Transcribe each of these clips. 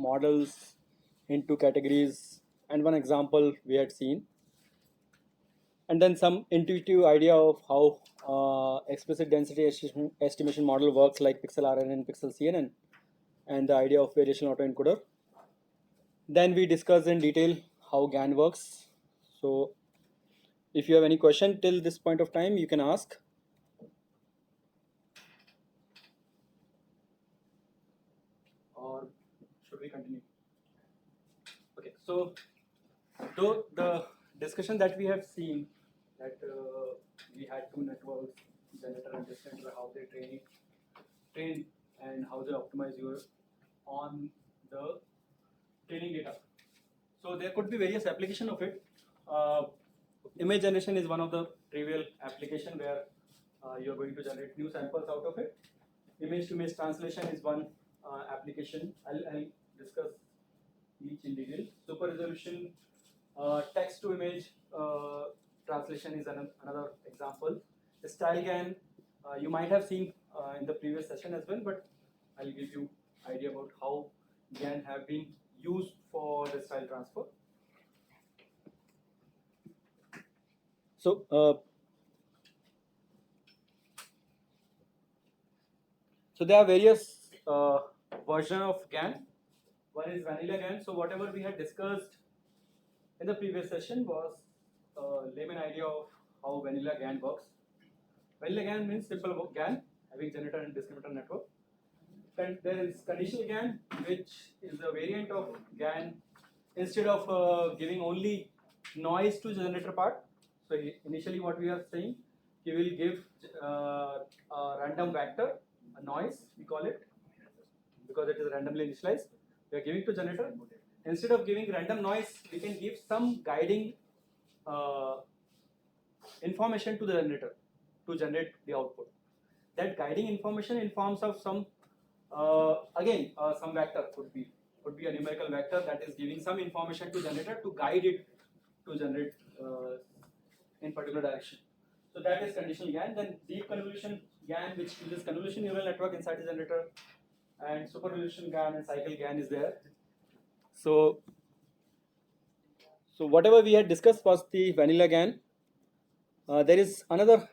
models into categories, and one example we had seen, and then some intuitive idea of how explicit density estimation model works, like pixel RNN, pixel CNN, and the idea of variational autoencoder. Then we discussed in detail how GAN works. So if you have any question till this point of time, you can ask. Or should we continue? Okay, so though the discussion that we have seen, that we had two networks, generator and distiller, how they train and how they optimize your on the training data. So there could be various application of it. Image generation is one of the trivial application where you're going to generate new samples out of it. Image to image translation is one application. I'll discuss each in detail. Super resolution text to image translation is another example. The style GAN you might have seen in the previous session as well, but I'll give you idea about how GAN have been used for the style transfer. So there are various version of GAN. One is vanilla GAN. So whatever we had discussed in the previous session was a layman idea of how vanilla GAN works. Vanilla GAN means simple GAN having generator and discriminator network. And there is conditional GAN, which is a variant of GAN. Instead of giving only noise to generator part, so initially what we are saying, we will give a random vector, a noise we call it, because it is randomly initialized. We are giving to generator. Instead of giving random noise, we can give some guiding information to the generator to generate the output. That guiding information in forms of some some vector could be a numerical vector that is giving some information to generator to guide it to generate in particular direction. So that is conditional GAN. Then deep convolution GAN, which uses convolution neural network inside the generator, and super resolution GAN and cycle GAN is there. So whatever we had discussed was the vanilla GAN. There is another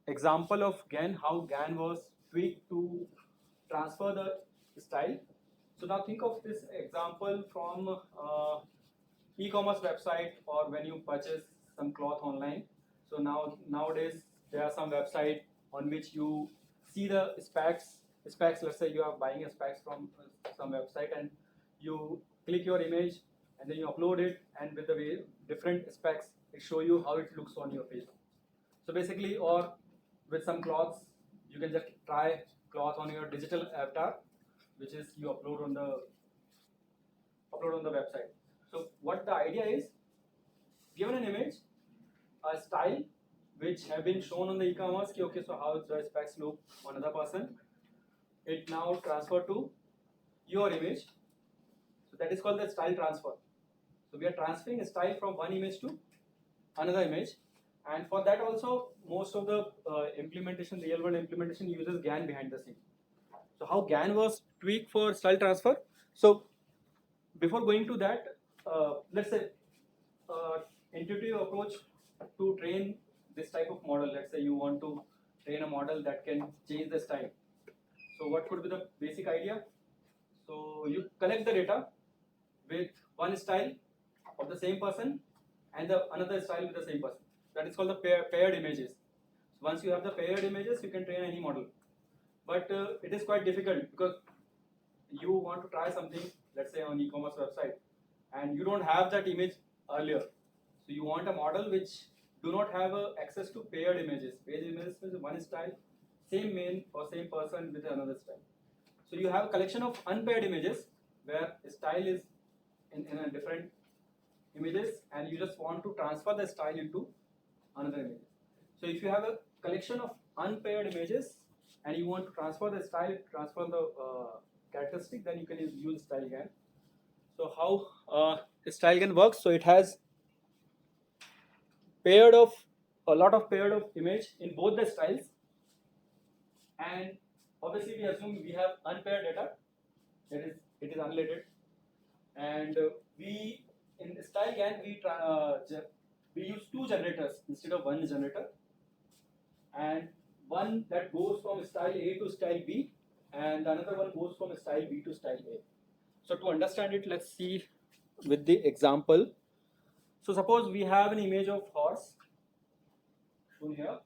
example of GAN, how GAN was tweaked to transfer the style. So now think of this example from e-commerce website, or when you purchase some cloth online. So nowadays there are some website on which you see the specs. Let's say you are buying a specs from some website, and you click your image and then you upload it, and with the different specs, it show you how it looks on your page. So basically, or with some cloths, you can just try cloth on your digital avatar, which is you upload on the website. So what the idea is, given an image, a style which have been shown on the e-commerce, okay, so how the specs look on another person, it now transfer to your image. So that is called the style transfer. So we are transferring a style from one image to another image, and for that also most of the implementation, real world implementation, uses GAN behind the scene. So how GAN was tweaked for style transfer? So before going to that, let's say intuitive approach to train this type of model. Let's say you want to train a model that can change the style. So what could be the basic idea? So you collect the data with one style of the same person and another style with the same person. That is called the paired images. So once you have the paired images, you can train any model. But it is quite difficult because you want to try something, let's say on e-commerce website, and you don't have that image earlier. So you want a model which do not have access to paired images. Paired images is one style, same main or same person with another style. So you have a collection of unpaired images where style is in a different images, and you just want to transfer the style into another image. So if you have a collection of unpaired images and you want to transfer the style, transfer the characteristic, then you can use style GAN. So how style GAN works? So it has a lot of paired of image in both the styles, and obviously we assume we have unpaired data, that is it is unrelated. and we in style GAN we use two generators instead of one generator, and one that goes from style A to style B, and another one goes from style B to style A. So to understand it, let's see with the example. So suppose we have an image of horse shown here.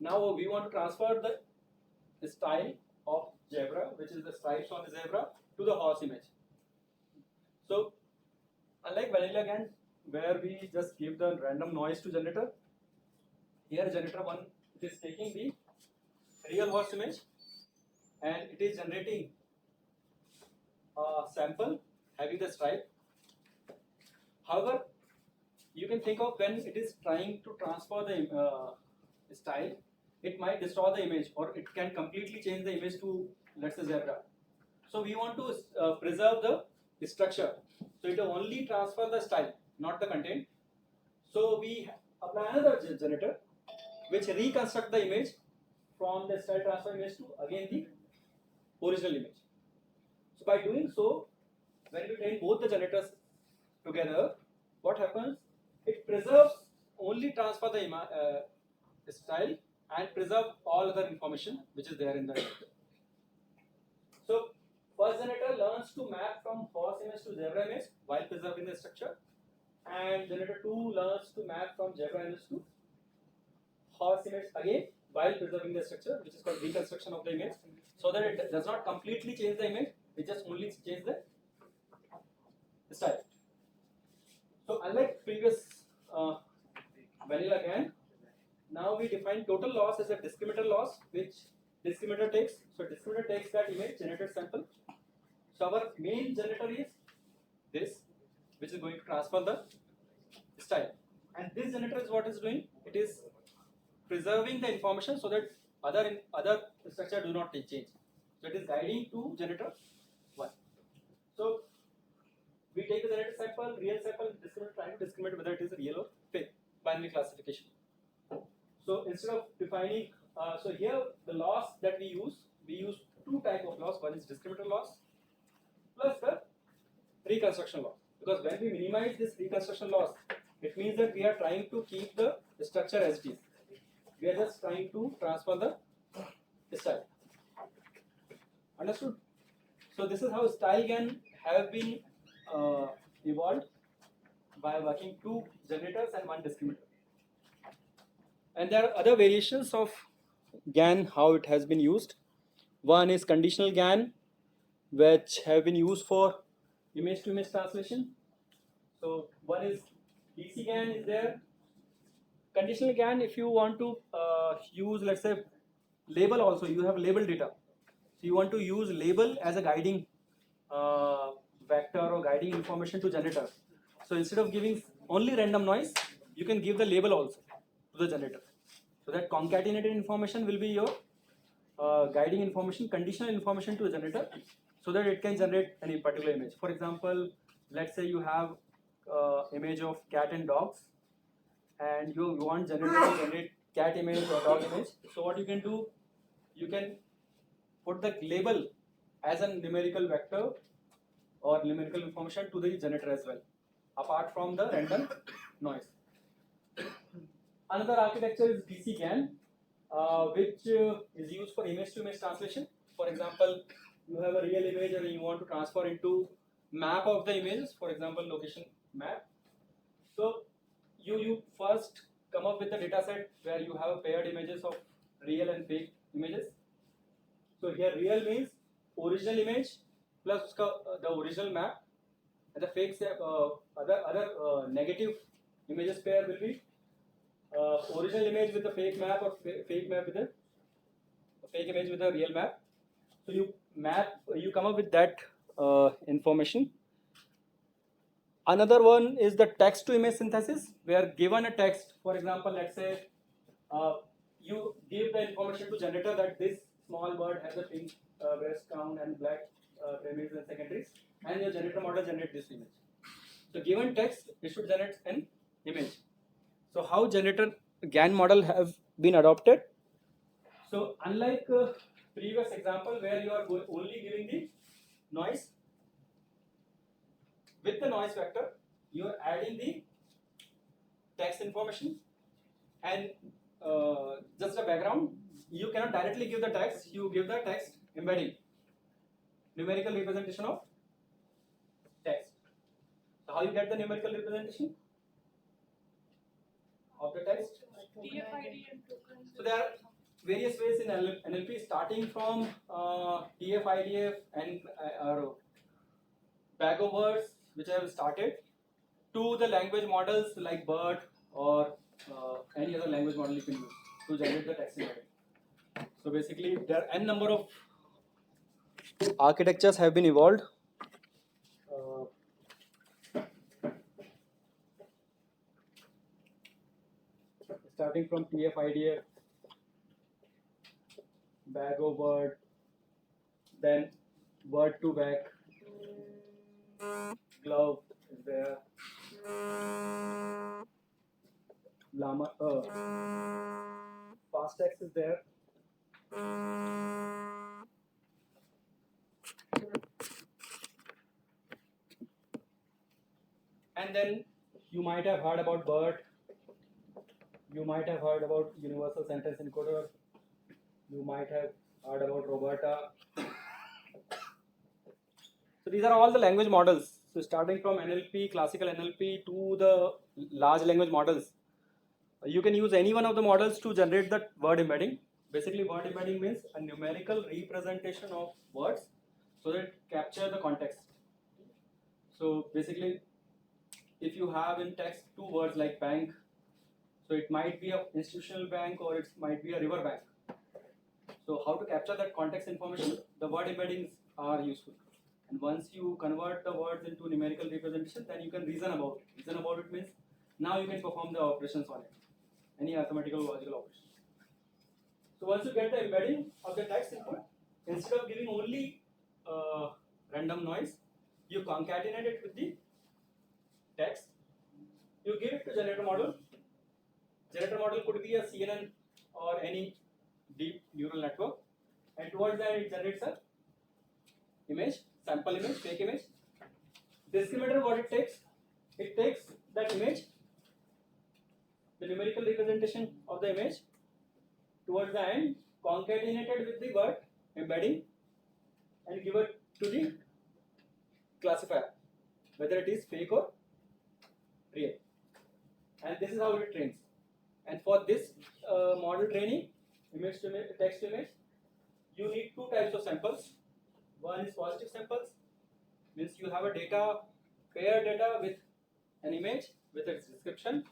Now we want to transfer the style of zebra, which is the stripes on the zebra, to the horse image. So unlike vanilla GAN, where we just give the random noise to generator, here generator 1 it is taking the real horse image and it is generating a sample having the stripe. However, you can think of when it is trying to transfer the style, it might destroy the image, or it can completely change the image to, let's say, zebra. So we want to preserve the structure. So it will only transfer the style, not the content. So we apply another generator which reconstruct the image from the style transfer image to again the original image. So by doing so, when you train both the generators together, what happens? It preserves only transfer the style and preserve all other information which is there in the. So first generator learns to map from horse image to zebra image while preserving the structure, and generator 2 learns to map from zebra image to horse image again while preserving the structure, which is called reconstruction of the image, so that it does not completely change the image, it just only change the style. So unlike previous vanilla GAN, now we define total loss as a discriminator loss, which discriminator takes. So discriminator takes that image generated sample. So our main generator is this, which is going to transfer the style, and this generator is what is doing. It is preserving the information so that other structure do not change. So it is guiding to generator 1. So we take the generator sample, real sample, discriminate, trying to discriminate whether it is real or fake, binary classification. So instead of defining, so here the loss that we use two type of loss. One is discriminator loss plus the reconstruction loss. Because when we minimize this reconstruction loss, it means that we are trying to keep the structure as it is. We are just trying to transfer the style. Understood? So this is how style GAN have been evolved by working two generators and one discriminator. And there are other variations of GAN, how it has been used. One is conditional GAN, which have been used for image-to-image translation. So one is DC GAN is there. Conditional GAN, if you want to use, let's say, label also, you have label data. So you want to use label as a guiding vector or guiding information to generator. So instead of giving only random noise, you can give the label also to the generator. So that concatenated information will be your guiding information, conditional information to the generator, so that it can generate any particular image. For example, let's say you have image of cat and dogs, and you want generator to generate cat image or dog image. So what you can do, you can put the label as a numerical vector or numerical information to the generator as well, apart from the random noise. Another architecture is DC GAN, which is used for image-to-image translation. For example, you have a real image and you want to transfer into map of the images, for example, location map. So you first come up with a data set where you have paired images of real and fake images. So here real means original image plus the original map, and the fake other negative images pair will be original image with the fake map or fake map with the fake image with the real map. So you come up with that information. Another one is the text to image synthesis, where given a text, for example, let's say you give the information to generator that this small bird has a pink breast crown and black primaries and secondaries, and your generator model generates this image. So given text, it should generate an image. So how generator GAN model have been adopted? So unlike previous example where you are only giving the noise, noise vector, you are adding the text information, and just a background, you cannot directly give the text, you give the text embedding, numerical representation of text. So how you get the numerical representation of the text? TF-ID and tokens. So there are various ways in NLP, starting from TF-IDF and bag of words which I have started, to the language models like BERT or any other language model you can use to generate the text embedding. So basically, there are n number of architectures have been evolved. Starting from TF-IDF, bag of word, then word to back, glove is there, llama, fast text is there. And then you might have heard about BERT, you might have heard about Universal Sentence Encoder, you might have heard about Roberta. So these are all the language models. So starting from NLP, classical NLP, to the large language models, you can use any one of the models to generate that word embedding. Basically, word embedding means a numerical representation of words so that it capture the context. So basically, if you have in text two words like bank, so it might be an institutional bank or it might be a river bank. So how to capture that context information? The word embeddings are useful. And once you convert the words into numerical representation, then you can reason about it. Reason about it means now you can perform the operations on it, any arithmetical logical operation. So once you get the embedding of the text input, instead of giving only random noise, you concatenate it with the text. You give it to generator model. Generator model could be a CNN or any deep neural network, and towards that it generates a image, sample image, fake image. Discriminator, what it takes that image, the numerical representation of the image, towards the end, concatenated with the word embedding, and give it to the classifier, whether it is fake or real. And this is how it trains. And for this model training, image to image, text to image, you need two types of samples. One is positive samples, means you have a data, paired data with an image with its description,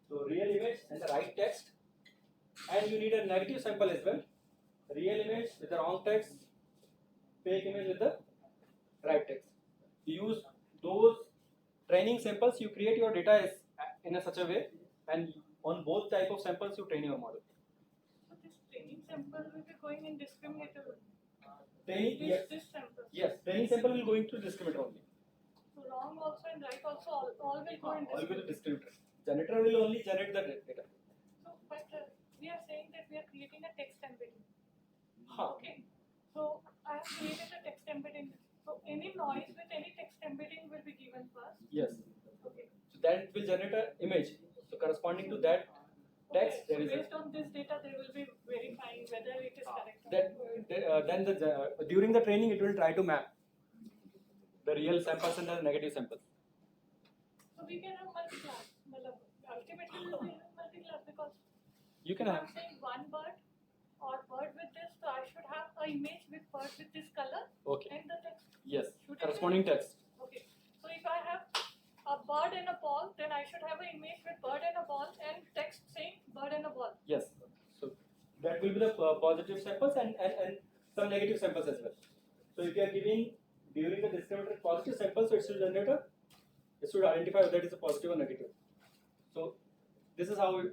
so real image and the right text. And you need a negative sample as well, real image with the wrong text, fake image with the right text. You use those training samples, you create your data as, in a such a way, and on both type of samples you train your model. So this training sample will be going in discriminator only. Training, yes. This sample. Yes, training sample will go into discriminator only. So wrong also and right also, all will go in All will discriminator. discriminator. Generator will only generate the data. So, but we are saying that we are creating a text embedding. Huh. Okay. So I have created a text embedding. So any noise with any text embedding will be given first. Yes. Okay. So that will generate an image. So corresponding to that text, Okay. So there is based on this data, they will be verifying whether it is correct. then during the training it will try to map the real samples and the negative samples. So we can have multi-class. Ultimately, we will have multi-class because You can if have. I'm saying one bird or bird with this, so I should have an image with bird with this color Okay. and the text. Yes. Should it Corresponding be? text. Okay. So if I have a bird and a ball, then I should have an image with bird and a ball and text saying bird and a ball. Yes. So that will be the positive samples and some negative samples as well. So if you are giving during the discriminator positive samples, so it should generate it should identify whether it is a positive or negative. So this is how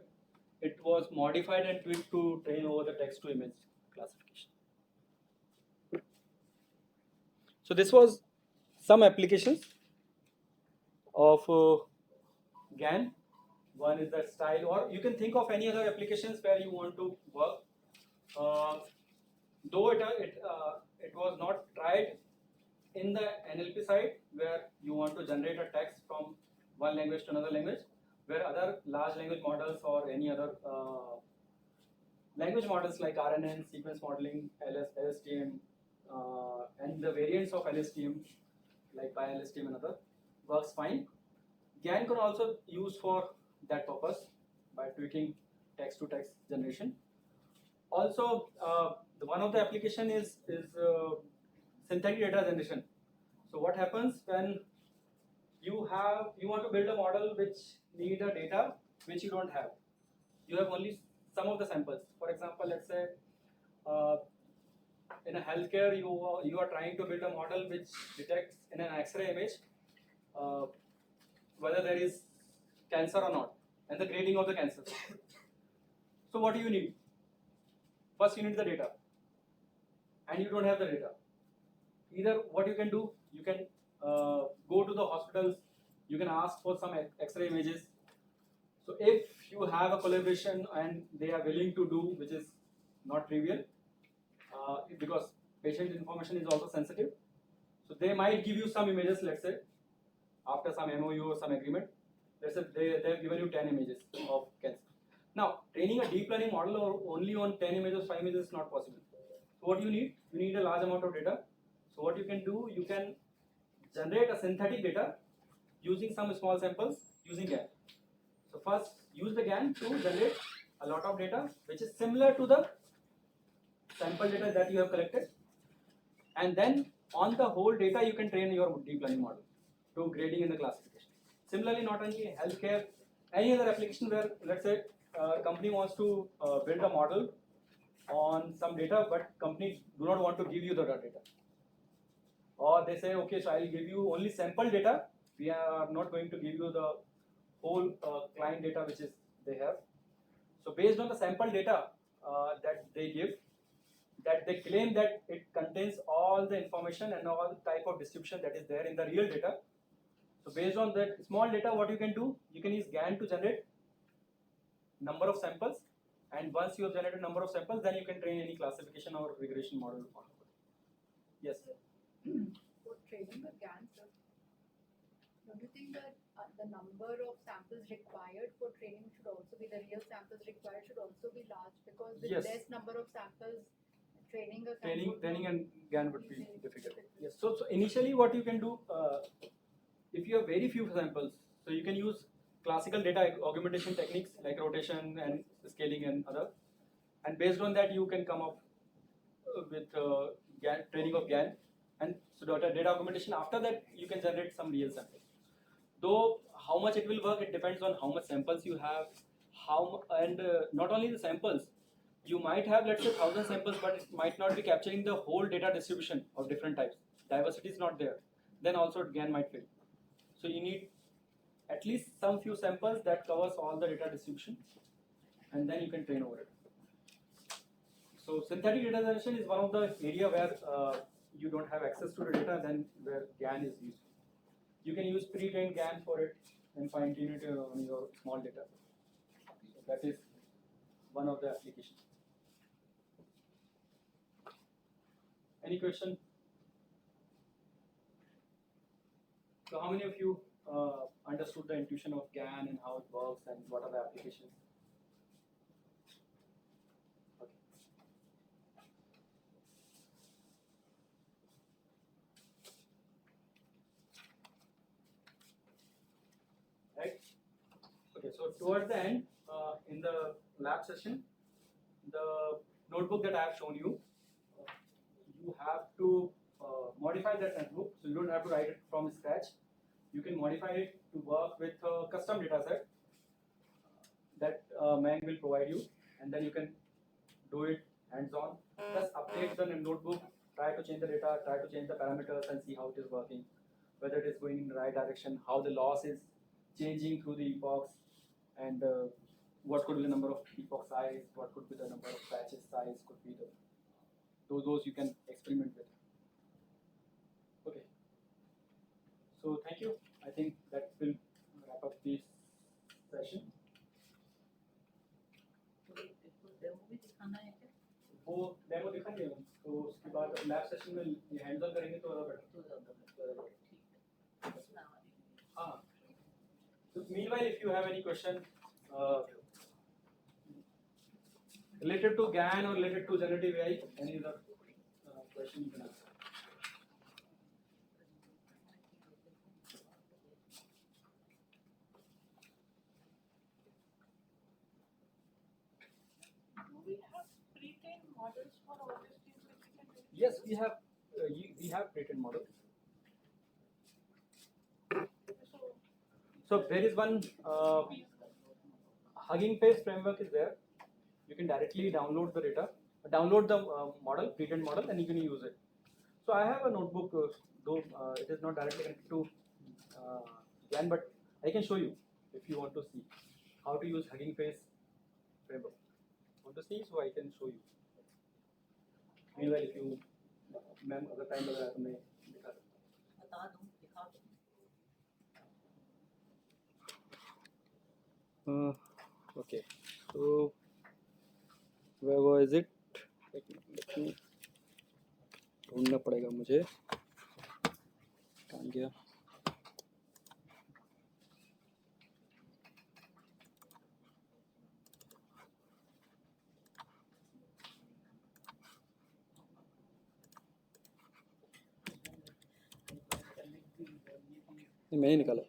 it was modified and tweaked to train over the text to image classification. So this was some applications of GAN. One is the style, or you can think of any other applications where you want to work. Though it was not tried in the NLP side where you want to generate a text from one language to another language, where other large language models or any other language models like RNN, sequence modeling, LSTM, and the variants of LSTM like BiLSTM and other works fine. GAN can also use for that purpose by tweaking text to text generation. Also, one of the application is synthetic data generation. So what happens when you want to build a model which need a data which you don't have. You have only some of the samples. For example, let's say in a healthcare you are trying to build a model which detects in an X-ray image whether there is cancer or not and the grading of the cancer. So what do you need? First you need the data, and you don't have the data. Either what you can do, you can go to the hospitals, you can ask for some X-ray images. So if you have a collaboration and they are willing to do, which is not trivial, because patient information is also sensitive, so they might give you some images, let's say, after some MOU or some agreement. Let's say they have given you 10 images of cancer. Now, training a deep learning model or only on 10 images, 5 images is not possible. So what do you need? You need a large amount of data. So what you can do, you can generate a synthetic data using some small samples using GAN. So first, use the GAN to generate a lot of data which is similar to the sample data that you have collected, and then on the whole data you can train your deep learning model to grading and the classification. Similarly, not only healthcare, any other application where, let's say, a company wants to build a model on some data, but company do not want to give you the data, or they say, okay, so I'll give you only sample data. We are not going to give you the whole client data which is they have. So based on the sample data that they give, that they claim that it contains all the information and all type of distribution that is there in the real data. So based on that small data, what you can do, you can use GAN to generate number of samples, and once you have generated number of samples, then you can train any classification or regression model on it. Yes. For training a GAN, sir, don't you think that the number of samples required for training should also be, the real samples required should also be large, because with Yes. less number of samples, training a GAN Training would and GAN would be easily difficult. difficult. Yes. So initially, what you can do, if you have very few samples, so you can use classical data augmentation techniques like rotation and scaling and other, and based on that you can come up with GAN, training of GAN, and so data augmentation. After that, you can generate some real samples. Though how much it will work, it depends on how much samples you have, and not only the samples. You might have, let's say, 1,000 samples, but it might not be capturing the whole data distribution of different types. Diversity is not there. Then also GAN might fail. So you need at least some few samples that covers all the data distribution, and then you can train over it. So synthetic data generation is one of the area where you don't have access to the data, then where GAN is used. You can use pre-trained GAN for it and fine-tune it on your small data. So that is one of the applications. Any question? So how many of you understood the intuition of GAN and how it works and what are the applications? Okay. Right? Okay, so towards the end, in the lab session, the notebook that I have shown you, you have to modify that notebook. So you don't have to write it from scratch. You can modify it to work with a custom data set that Mang will provide you, and then you can do it hands-on. Just update the notebook, try to change the data, try to change the parameters and see how it is working, whether it is going in the right direction, how the loss is changing through the epochs, and what could be the number of epoch size, what could be the number of patches size, could be the those you can experiment with. Okay. So thank you. I think that will wrap up this session. इसको demo भी दिखाना है क्या? वो demo दिखा दिया तो उसके बाद लैब सेशन में ये हैंड्स ऑन करेंगे तो ज़्यादा बेटर। हाँ, so meanwhile if you have any question related to GAN or related to generative AI, any other question you can ask. Do we have pre-trained models for all these things which we can do? Yes, we have pre-trained models. So there is one Hugging Face framework is there. You can directly download the data, download the model, pre-trained model, and you can use it. So I have a notebook, though it is not directly connected to GAN, but I can show you if you want to see how to use Hugging Face framework. Want to see? So I can show you. Meanwhile, if you, ma'am, अगर time लग रहा है तो मैं दिखा सकता हूँ. Okay. So where was it? Let me ढूंढना पड़ेगा मुझे. कहाँ गया? मैंने निकाला.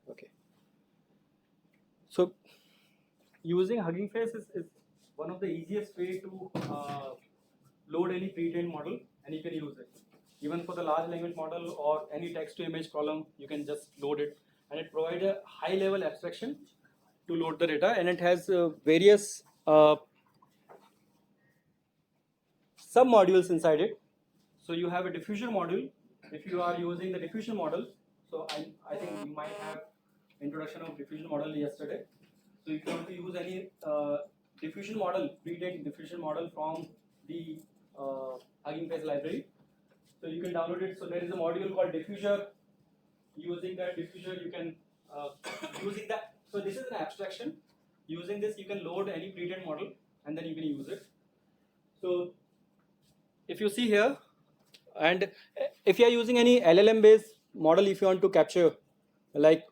Okay. So using Hugging Face is one of the easiest way to load any pre-trained model, and you can use it. Even for the large language model or any text to image column, you can just load it, and it provides a high level abstraction to load the data, and it has various sub modules inside it. So you have a diffusion module. If you are using the diffusion model, so I think you might have introduction of diffusion model yesterday. So if you want to use any diffusion model, pre-trained diffusion model from the Hugging Face library, so you can download it. So there is a module called diffuser. Using that diffuser, you can using that. So this is an abstraction. Using this, you can load any pre-trained model, and then you can use it. So if you see here, and if you are using any LLM based model, if you want to capture like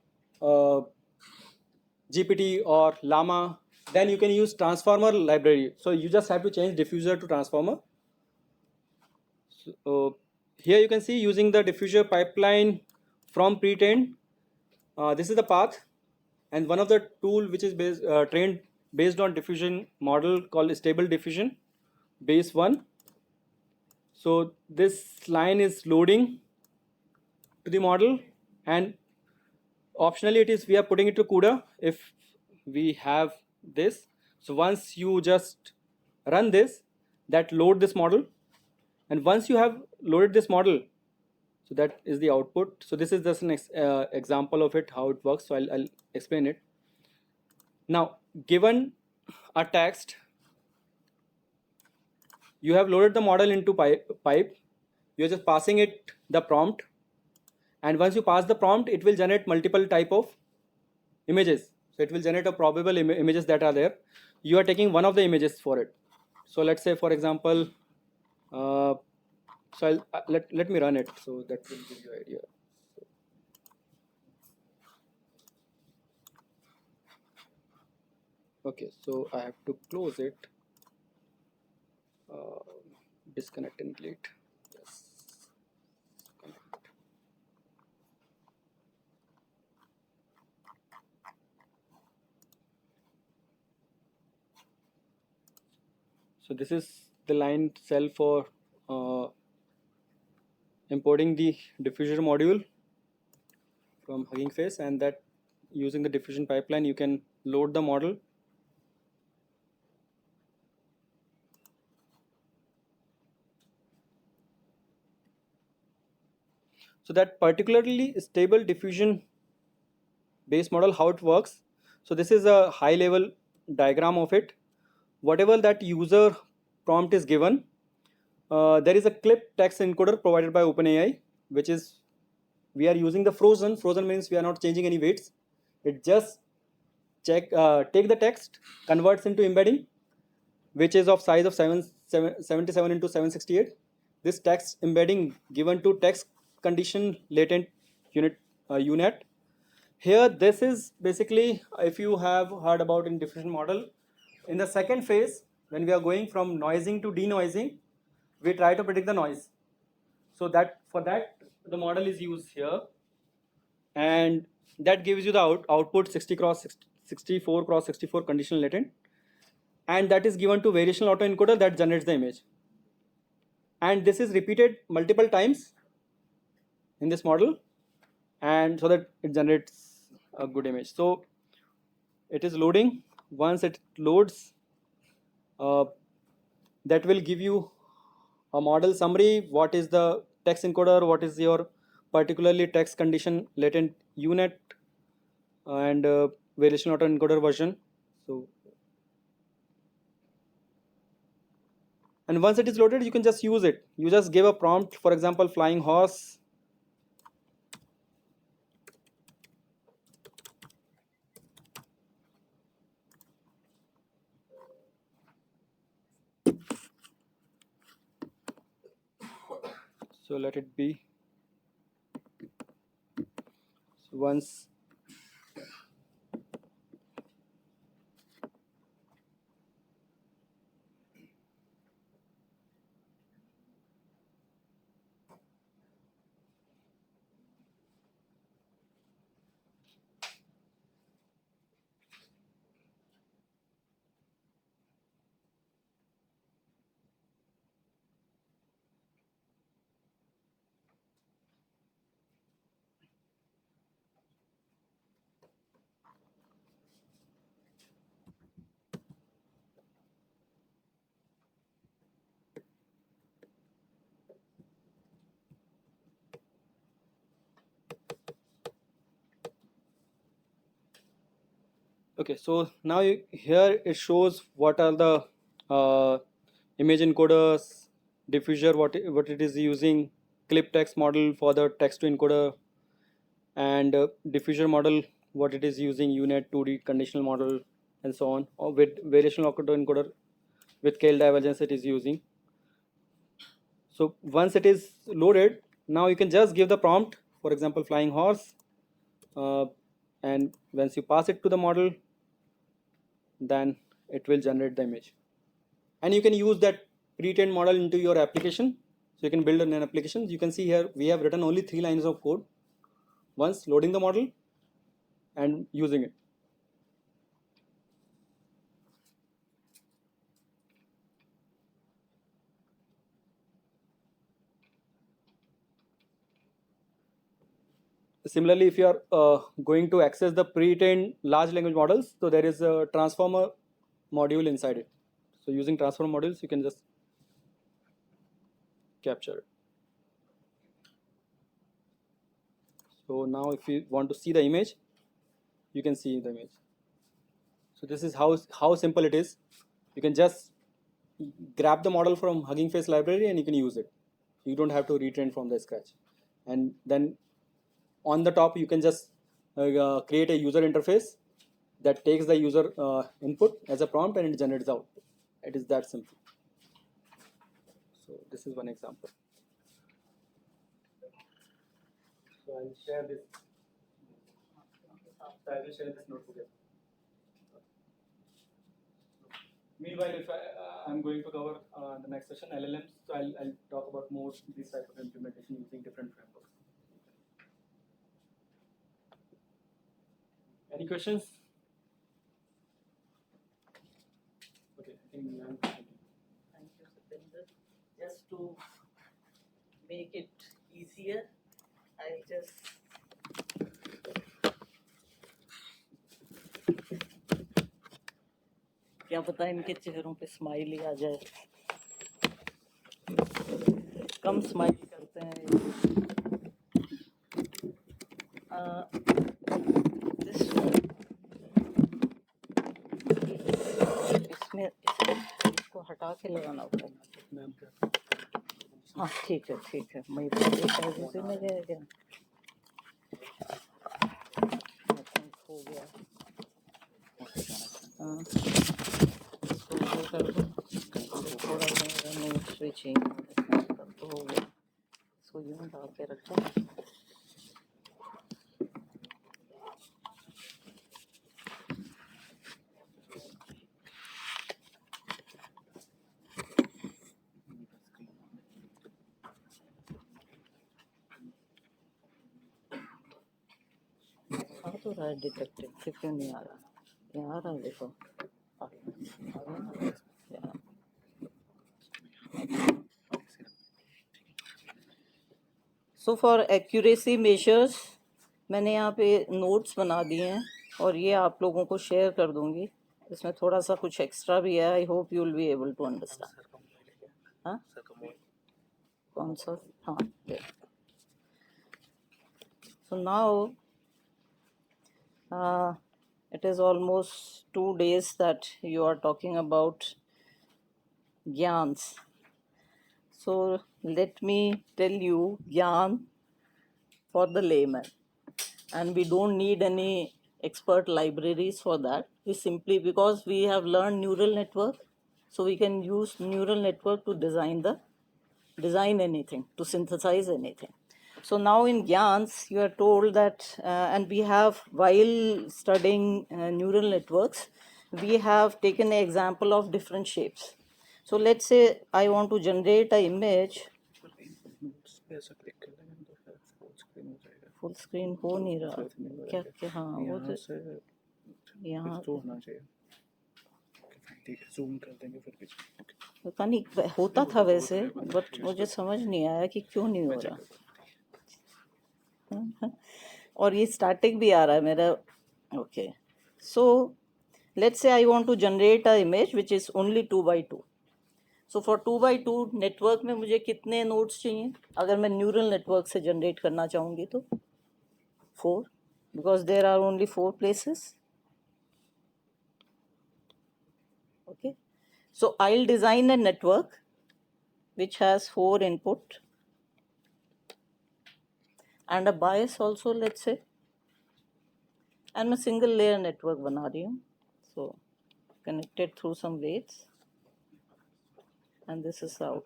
GPT or Llama, then you can use transformer library. So you just have to change diffuser to transformer. So here you can see using the diffuser pipeline from pre-trained. This is the path, and one of the tool which is trained based on diffusion model called stable diffusion base 1. So this line is loading to the model, and optionally it is we are putting it to CUDA if we have this. So once you just run this, that load this model, and once you have loaded this model, so that is the output. So this is just an example of it, how it works. So I'll explain it. Now, given a text, you have loaded the model into pipe. You are just passing it the prompt, and once you pass the prompt, it will generate multiple type of images. So it will generate a probable images that are there. You are taking one of the images for it. So let's say, for example, so let me run it. So that will give you an idea. Okay, so I have to close it. Disconnect and delete. Yes. Connect. So this is the line cell for importing the diffuser module from Hugging Face, and that using the diffusion pipeline you can load the model So that particularly stable diffusion based model, how it works. So this is a high level diagram of it. Whatever that user prompt is given, there is a clip text encoder provided by OpenAI, which is, we are using the frozen. Frozen means we are not changing any weights. It just take the text, converts into embedding, which is of size of 77 into 768. This text embedding given to text condition latent unit. Here, this is basically, if you have heard about in diffusion model, in the second phase, when we are going from noising to denoising, we try to predict the noise. So that for that, the model is used here, and that gives you the output 60 cross 64 cross 64 conditional latent, and that is given to variational autoencoder that generates the image. And this is repeated multiple times in this model, and so that it generates a good image. So it is loading. Once it loads, that will give you a model summary. What is the text encoder? What is your particularly text condition latent unit, and variational autoencoder version. So, and once it is loaded, you can just use it. You just give a prompt, for example, flying horse. So let it be. So once okay, so now here it shows what are the image encoders, diffuser, what it is using, clip text model for the text to encoder, and diffuser model, what it is using, UNet 2D conditional model, and so on, or with variational autoencoder with KL divergence it is using. So once it is loaded, now you can just give the prompt, for example, flying horse, and once you pass it to the model, then it will generate the image. And you can use that pre-trained model into your application. So you can build an application. You can see here we have written only 3 lines of code. Once loading the model and using it. Similarly, if you are going to access the pre-trained large language models, so there is a transformer module inside it. So using transformer modules, you can just capture it. So now if you want to see the image, you can see the image. So this is how simple it is. You can just grab the model from Hugging Face library and you can use it. You don't have to retrain from the scratch. And then on the top, you can just create a user interface that takes the user input as a prompt and it generates the output. It is that simple. So this is one example. So I'll share this. So I will share this notebook. Meanwhile, if I'm going to cover the next session LLMs, so I'll talk about more this type of implementation using different frameworks. Any questions? Okay, I think I'm Thank you, Satinder. Just to make it easier, I'll just क्या पता इनके चेहरों पे smile ही आ जाए. कम smile करते हैं ये. के लगाना होता है। हाँ ठीक है मई शायद उसी में गया क्या? I think हो गया। हाँ इसको ऊपर कर दो, थोड़ा मेरा नोट्स भी चाहिए तो हो गया। इसको यूँ डाल के रखो। आ तो रहा है डिटेक्टिव, फिर क्यों नहीं आ रहा? यहाँ आ रहा है, देखो आ गया ना यहाँ। सो फॉर एक्यूरेसी मेजर्स मैंने यहाँ पे नोट्स बना दिए हैं और ये आप लोगों को शेयर कर दूंगी। इसमें थोड़ा सा कुछ एक्स्ट्रा भी है। I hope you will be able to understand. हाँ कौन सा? हाँ so now it is almost 2 days that you are talking about gyans. So let me tell you gyan for the layman, and we don't need any expert libraries for that. We simply, because we have learned neural network, so we can use neural network to design anything, to synthesize anything. So now in GYANs, you are told that, and we have, while studying neural networks, we have taken an example of different shapes. So let's say I want to generate an image. Full screen हो नहीं रहा क्या? क्या हाँ वो तो यहाँ zoom कर देंगे फिर पीछे। पता नहीं होता था वैसे, बट मुझे समझ नहीं आया कि क्यों नहीं हो रहा। और ये स्टैटिक भी आ रहा है मेरा। Okay so let's say I want to generate a image which is only 2x2। So for 2x2 network में मुझे कितने नोड्स चाहिए? अगर मैं न्यूरल नेटवर्क से जनरेट करना चाहूँगी तो 4, because there are only 4 places. Okay, so I'll design a network which has 4 input and a bias also, let's say, and मैं single layer network बना रही हूँ, so connected through some weights, and this is how.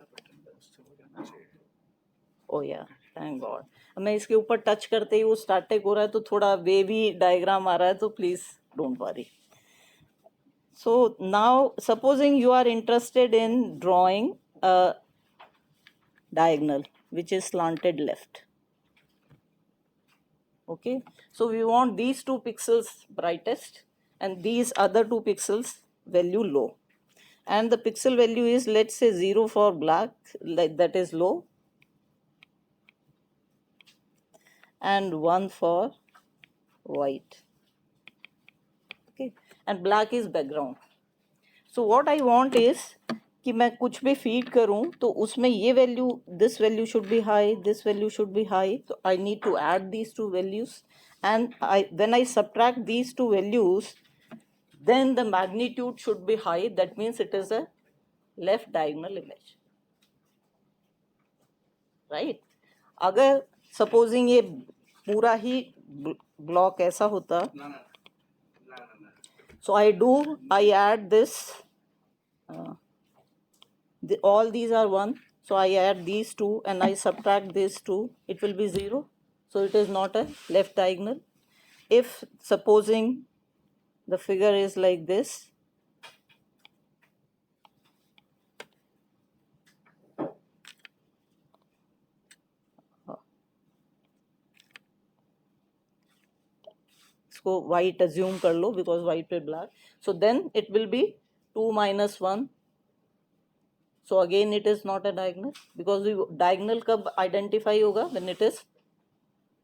Oh yeah, thank God. अब मैं इसके ऊपर touch करते ही वो स्टैटिक हो रहा है, तो थोड़ा वेवी डायग्राम आ रहा है, तो please don't worry. So now supposing you are interested in drawing a diagonal which is slanted left. Okay, so we want these 2 pixels brightest and these other 2 pixels value low, and the pixel value is, let's say, 0 for black, like that is low, and 1 for white. Okay, and black is background. So what I want is कि मैं कुछ भी feed करूं तो उसमें ये value, this value should be high, this value should be high, तो I need to add these 2 values, and when I subtract these 2 values then the magnitude should be high. That means it is a left diagonal image, right? अगर supposing ये पूरा ही block ऐसा होता, so I add this, all these are 1, so I add these 2 and I subtract these 2, it will be 0, so it is not a left diagonal. If supposing the figure is like this, इसको white assume कर लो because white पे black, so then it will be 2 minus 1, so again it is not a diagonal, because the diagonal कब identify होगा? When it is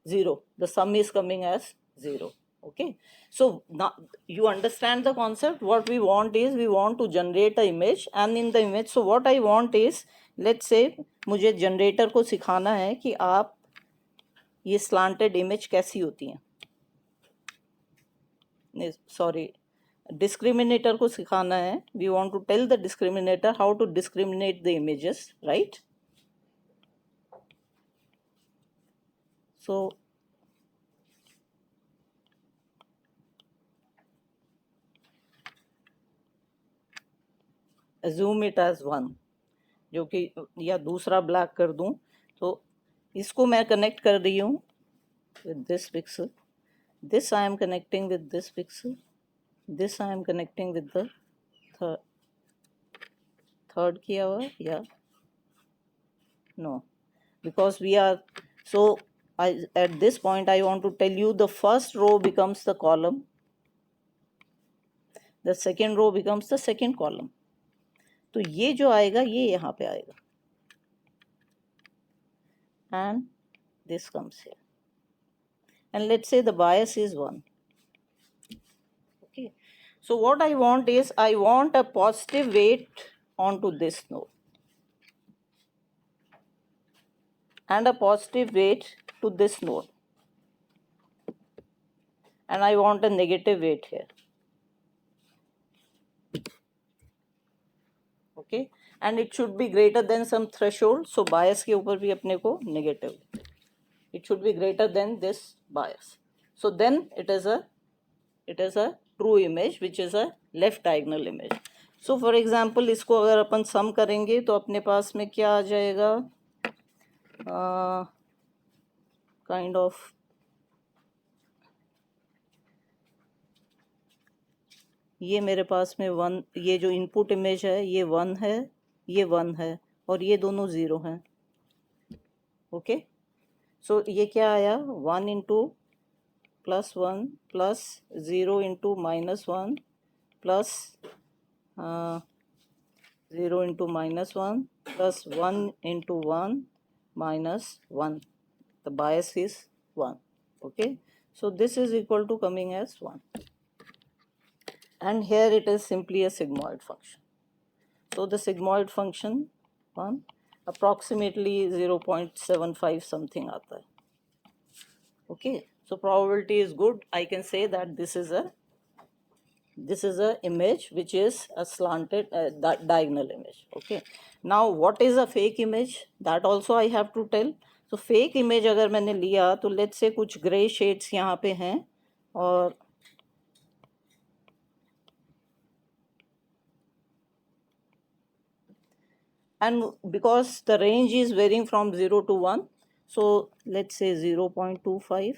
0, the sum is coming as 0. Okay, so now you understand the concept. What we want is, we want to generate an image, and in the image, so what I want is, let's say मुझे generator को सिखाना है कि आप ये slanted image कैसी होती हैं. Sorry, discriminator को सिखाना है. We want to tell the discriminator how to discriminate the images, right? So assume it as 1, जो कि या दूसरा ब्लैक कर दूं, तो इसको मैं कनेक्ट कर रही हूँ with this pixel. This I am connecting with this pixel. This I am connecting with the third किया हुआ है या no, because we are so at this point I want to tell you the first row becomes the column, the second row becomes the second column. तो ये जो आएगा ये यहाँ पे आएगा and this comes here. And let's say the bias is 1. Okay, so what I want is I want a positive weight onto this node and a positive weight to this node, and I want a negative weight here. Okay, and it should be greater than some threshold, so bias के ऊपर भी अपने को negative, it should be greater than this bias. So then it is a true image which is a left diagonal image. So for example इसको अगर अपन sum करेंगे तो अपने पास में क्या आ जाएगा, kind of ये मेरे पास में 1, ये जो इनपुट इमेज है ये 1 है, ये 1 है और ये दोनों 0 हैं. ओके, सो ये क्या आया, 1 into plus 1 plus 0 into minus 1 plus 0 into minus 1 plus 1 into 1 minus 1. The bias is 1. Okay, so this is equal to coming as 1. And here it is simply a sigmoid function. So the sigmoid function 1 approximately 0.75 something आता है. Okay, so probability is good. I can say that this is a image which is a slanted diagonal image. Okay, now what is a fake image, that also I have to tell. So fake image अगर मैंने लिया तो let's say कुछ gray shades यहाँ पे हैं और and because the range is varying from 0 to 1, so let's say 0.25,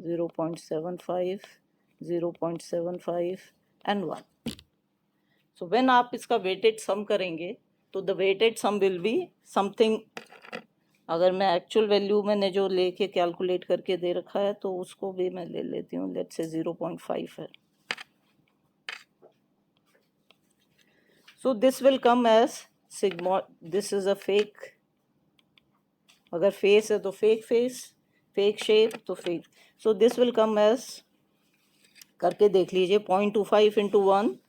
0.75, 0.75 and 1. So when आप इसका weighted sum करेंगे तो the weighted sum will be something, अगर मैं actual value मैंने जो लेके calculate करके दे रखा है तो उसको भी मैं ले लेती हूँ, let's say 0.5 है. So this will come as sigmoid. This is a fake, अगर face है तो fake face, fake shape तो fake. So this will come as, करके देख लीजिए, 0.25 into 1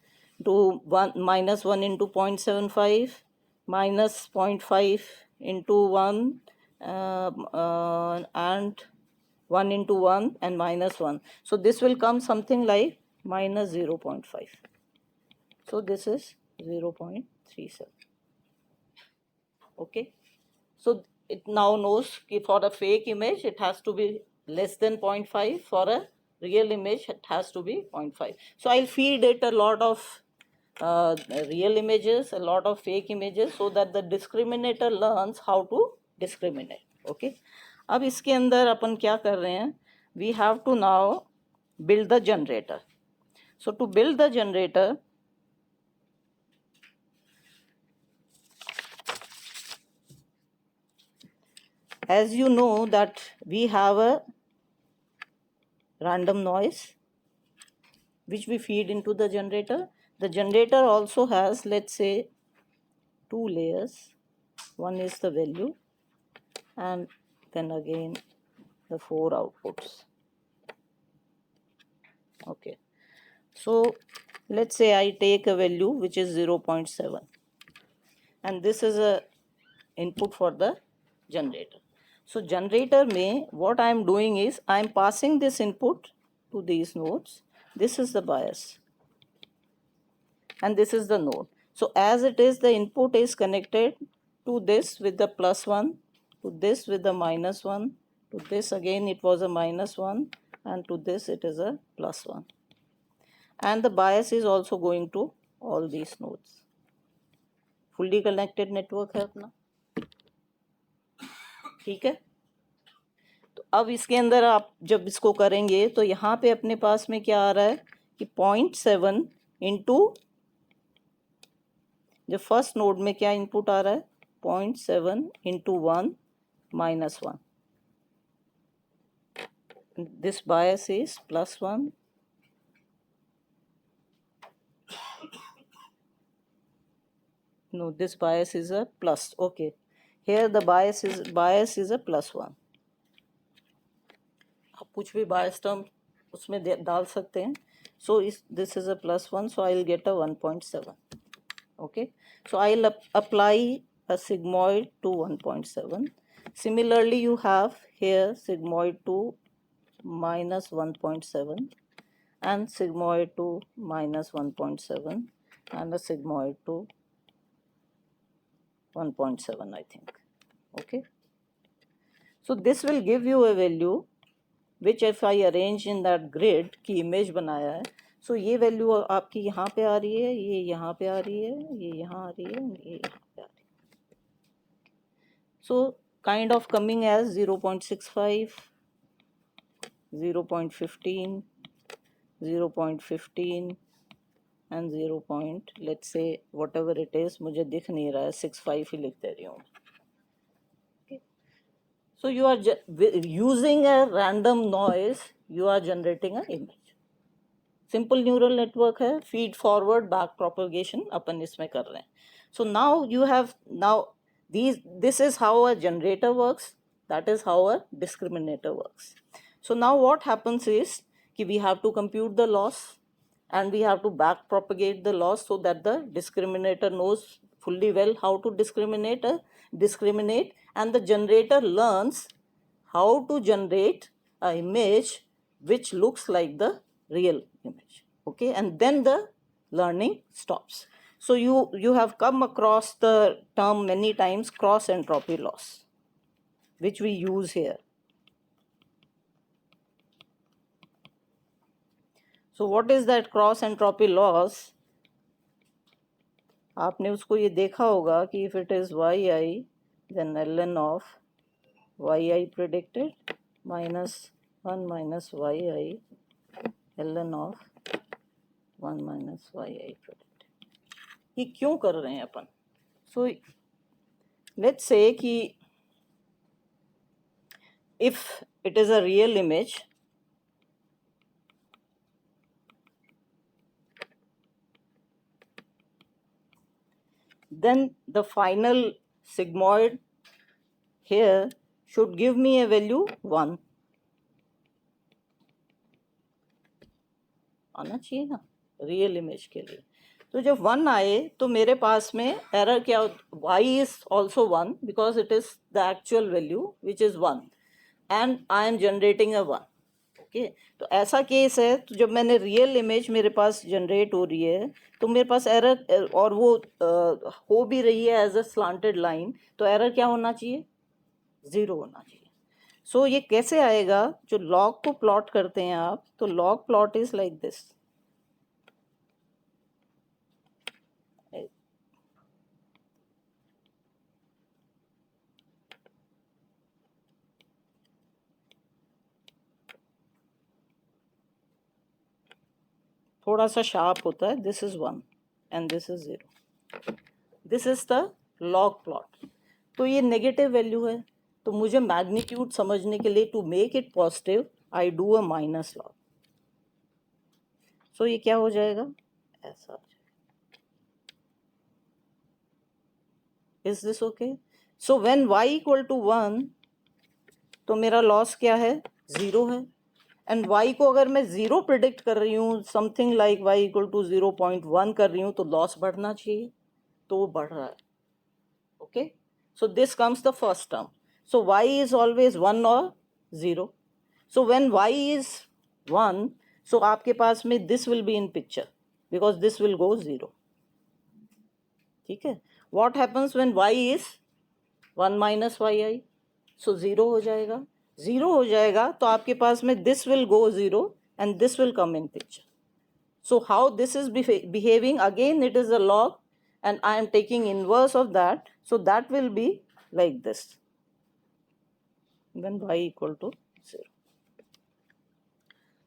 to 1 minus 1 into 0.75 minus 0.5 into 1 and 1 into 1 and minus 1. So this will come something like minus 0.5. So this is 0.37. Okay, so it now knows for a fake image it has to be less than 0.5, for a real image it has to be 0.5. So I'll feed it a lot of real images, a lot of fake images, so that the discriminator learns how to discriminate. Okay, अब इसके अंदर अपन क्या कर रहे हैं, we have to now build the generator. So to build the generator, as you know that we have a random noise which we feed into the generator. The generator also has, let's say, 2 layers. One is the value and then again the 4 outputs. Okay, so let's say I take a value which is 0.7 and this is a input for the generator. So generator में what I am doing is I am passing this input to these nodes. This is the bias. and this is the node. So as it is, the input is connected to this with the +1, to this with the -1, to this again it was a -1, and to this it is a +1. And the bias is also going to all these nodes. Fully connected network है अपना, ठीक है. तो अब इसके अंदर आप जब इसको करेंगे तो यहाँ पे अपने पास में क्या आ रहा है कि 0.7 इंटू, जो फर्स्ट नोड में क्या इनपुट आ रहा है 0.7 into 1 -1. This bias is +1. No, this bias is a plus. Okay, here the bias is a +1. आप कुछ भी bias term उसमें डाल सकते हैं. So this is a +1, so I'll get a 1.7. Okay, so I'll apply a sigmoid to 1.7. Similarly, you have here sigmoid to -1.7 and sigmoid to -1.7 and a sigmoid to 1.7, I think. Okay, so this will give you a value which if I arrange in that grid की image बनाया है, so ये value आपकी यहाँ पे आ रही है, ये यहाँ पे आ रही है, ये यहाँ आ रही है, ये यहाँ पे आ रही है. So kind of coming as 0.65, 0.15, 0.15 and 0. Let's say whatever it is, मुझे दिख नहीं रहा है, 65 ही लिख दे रही हूँ. Okay. So you are using a random noise, you are generating an image. Simple neural network है, feed forward back propagation अपन इसमें कर रहे हैं. So now you have this is how a generator works, that is how a discriminator works. So now what happens is कि we have to compute the loss and we have to back propagate the loss so that the discriminator knows fully well how to discriminate, and the generator learns how to generate an image which looks like the real image. Okay, and then the learning stops. So you have come across the term many times, cross entropy loss, which we use here. So what is that cross entropy loss? आपने उसको ये देखा होगा कि if it is yi, then ln of yi predicted minus 1 minus yi ln of 1 minus yi predicted. ये क्यों कर रहे हैं अपन? So let's say कि if it is a real image, then the final sigmoid here should give me a value 1. आना चाहिए ना real image के लिए. तो जब 1 आए तो मेरे पास में एरर क्या, y is also 1 because it is the actual value which is 1 and I am generating a 1. Okay, तो ऐसा केस है, तो जब मैंने रियल इमेज मेरे पास जनरेट हो रही है तो मेरे पास एरर, और वो हो भी रही है एज अ स्लांटेड लाइन, तो एरर क्या होना चाहिए 0 होना चाहिए. सो ये कैसे आएगा, जो लॉग को प्लॉट करते हैं आप, तो log plot is like this. थोड़ा सा शार्प होता है. This is 1 and this is 0. This is the log plot. तो ये नेगेटिव वैल्यू है, तो मुझे मैग्नीट्यूड समझने के लिए to make it positive I do a minus log. So ये क्या हो जाएगा, ऐसा हो जाएगा. Is this okay? So when y equal to 1 तो मेरा लॉस क्या है, 0 है. एंड y को अगर मैं 0 प्रिडिक्ट कर रही हूँ, something like y equal to 0.1 कर रही हूँ, तो लॉस बढ़ना चाहिए, तो वो बढ़ रहा है. Okay, so this comes the first term. So y is always 1 और 0. सो व्हेन y इज 1, सो आपके पास में this will be in picture because this will go 0. ठीक है. What happens when y is 1 minus yi? So 0 हो जाएगा. 0 हो जाएगा तो आपके पास में this will go 0 and this will come in picture. So how this is behaving, again it is a log and I am taking inverse of that, so that will be like this when y equal to 0.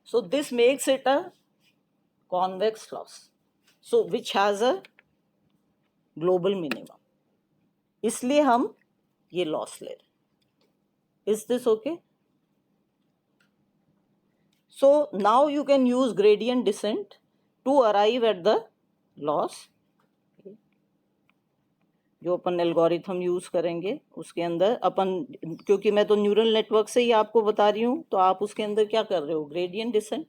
So this makes it a convex loss, so which has a global minimum. इसलिए हम ये loss ले रहे. Is this okay? So now you can use gradient descent to arrive at the loss. जो अपन algorithm use करेंगे उसके अंदर अपन, क्योंकि मैं तो न्यूरल नेटवर्क से ही आपको बता रही हूँ, तो आप उसके अंदर क्या कर रहे हो, gradient descent.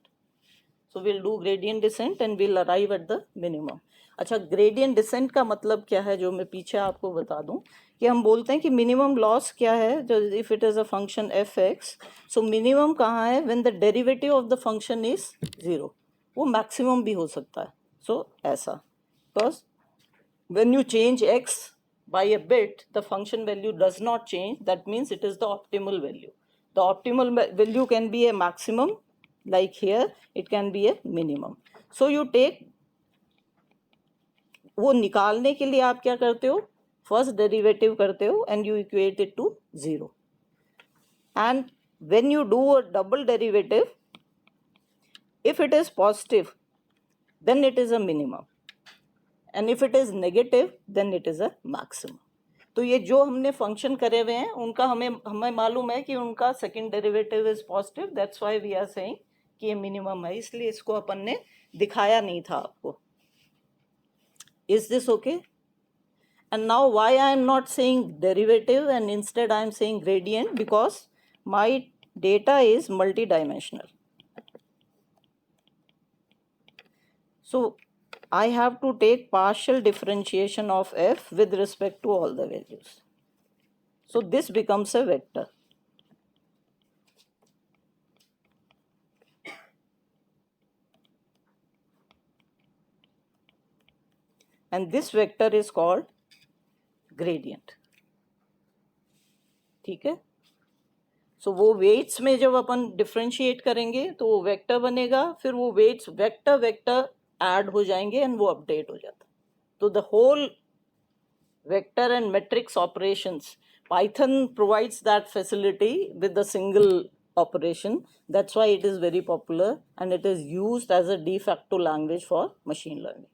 So will do gradient descent and will arrive at the minimum. अच्छा, ग्रेडियंट डिसेंट का मतलब क्या है, जो मैं पीछे आपको बता दूं कि हम बोलते हैं कि मिनिमम लॉस क्या है, जो if it is a function F x, so minimum कहाँ है, when the derivative of the function is 0. वो मैक्सिमम भी हो सकता है. सो ऐसा, because when you change x by a bit, the function value does not change. That means it is the optimal value. The optimal value can be a maximum, like here it can be a minimum. So you take, वो निकालने के लिए आप क्या करते हो, first derivative करते हो and you equate it to 0. And when you do a double derivative, if it is positive, then it is a minimum. And if it is negative, then it is a maximum. तो ये जो हमने function करे हुए हैं उनका हमें मालूम है कि उनका second derivative is positive. That's why we are saying कि ये मिनिमम है, इसलिए इसको अपन ने दिखाया नहीं था आपको. Is this okay? And now why I am not saying derivative and instead I am saying gradient, because my data is multi dimensional. So I have to take partial differentiation of f with respect to all the values. So this becomes a vector. And this vector is called gradient. ठीक है? So वो weights में जब अपन differentiate करेंगे तो वो vector बनेगा, फिर वो weights vector add हो जाएंगे and वो update हो जाता. तो the whole vector and matrix operations, Python provides that facility with a single operation. That's why it is very popular and it is used as a de facto language for machine learning.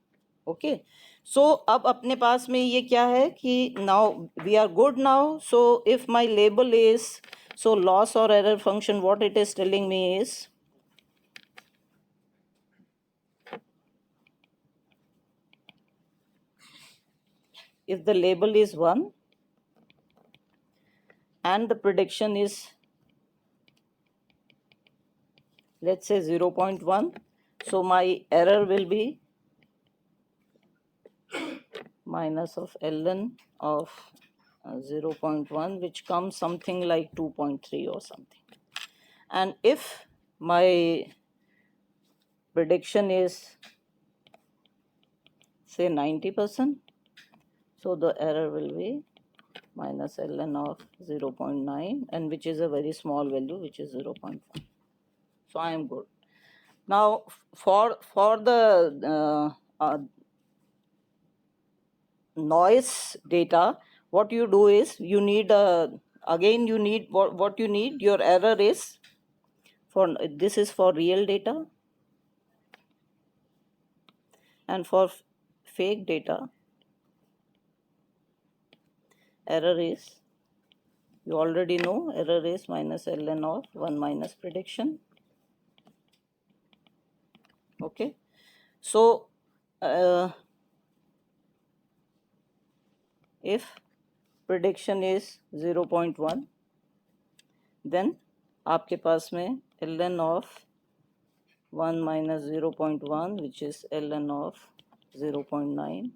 Okay. So अब अपने पास में ये क्या है कि now we are good now. So if my label is, so loss or error function, what it is telling me is, if the label is 1 and the prediction is, let's say 0.1, so my error will be minus of ln of 0.1, which comes something like 2.3 or something. And if my prediction is say 90%, so the error will be minus ln of 0.9, and which is a very small value, which is 0.1. So I am good. Now for the noise data, what you do is you need again you need what you need, your error is for, this is for real data, and for fake data error is, you already know, error is minus ln of 1 minus prediction. Okay, so if prediction is 0.1, then आपके पास में ln of 1 minus 0.1, which is ln of 0.9,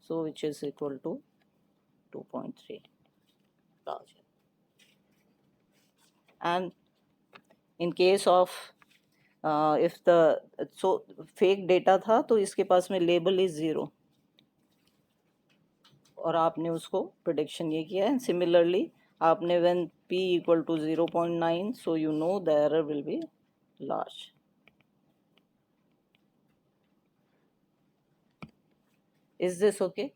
so which is equal to 2.3. And in case of if the, so fake data था तो इसके पास में label is 0. और आपने उसको प्रिडिक्शन ये किया है. सिमिलरली आपने when p equal to 0.9, so you know the error will be large. Is this okay?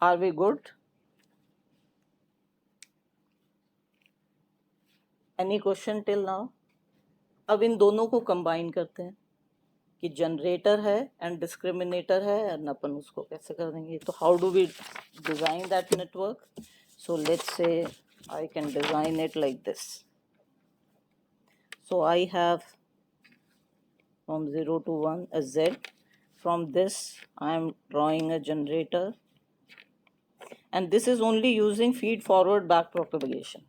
Are we good? Any question till now? अब इन दोनों को कंबाइन करते हैं कि जनरेटर है एंड डिस्क्रिमिनेटर है एंड अपन उसको कैसे कर देंगे. तो how do we design that network? So let's say I can design it like this. So I have from 0 to 1 a Z. From this I am drawing a generator, and this is only using feed forward back propagation.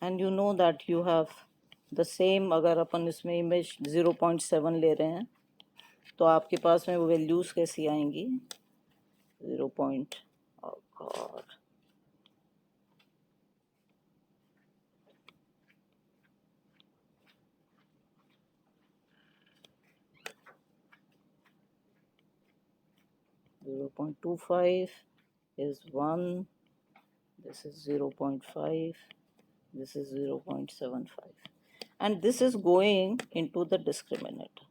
And you know that you have the same. अगर अपन इसमें image 0.7 ले रहे हैं तो आपके पास में वो वैल्यूज़ कैसी आएंगी? 0. Oh God. .25 is 1. This is 0.5. This is 0.75. And this is going into the discriminator.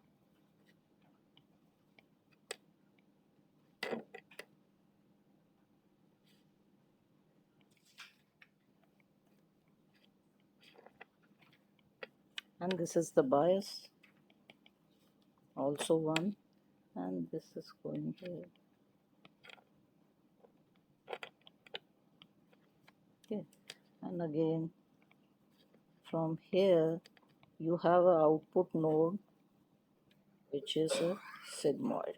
And this is the bias, also 1, and this is going here. Okay, and again from here you have an output node which is a sigmoid.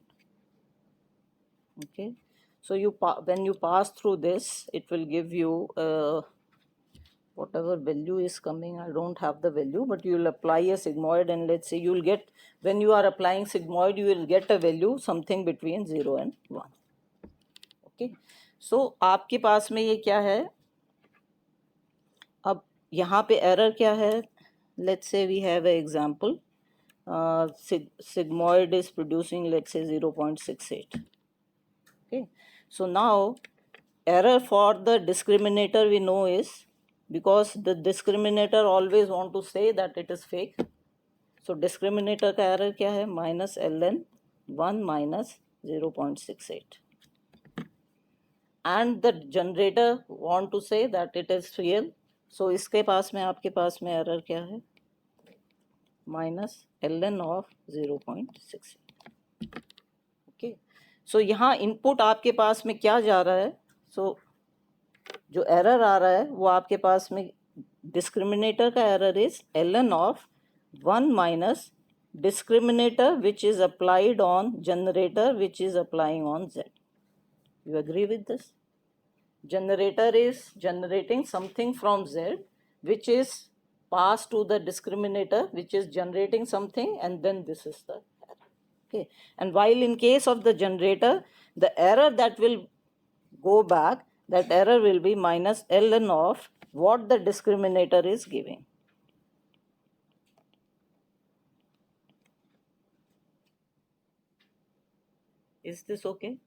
Okay, so when you pass through this, it will give you whatever value is coming. I don't have the value, but you will apply a sigmoid, and let's say you will get, when you are applying sigmoid, you will get a value something between 0 and 1. Okay, so आपके पास में ये क्या है? अब यहाँ पे error क्या है? Let's say we have an example. Sigmoid is producing, let's say, 0.68. Okay, so now error for the discriminator we know is, because the discriminator always want to say that it is fake. So discriminator का error क्या है? Minus ln 1 minus 0.68. And the generator want to say that it is real. So इसके पास में, आपके पास में error क्या है? Minus ln of 0.68. Okay. So यहाँ input आपके पास में क्या जा रहा है? So जो एरर आ रहा है वो आपके पास में डिस्क्रिमिनेटर का error is ln of 1 minus discriminator which is applied on generator which is applying on Z. You agree with this? Generator is generating something from Z which is passed to the discriminator which is generating something, and then this is the error. Okay, and while in case of the generator, the error that will go back, that error will be minus ln of what the discriminator is giving. Is this okay?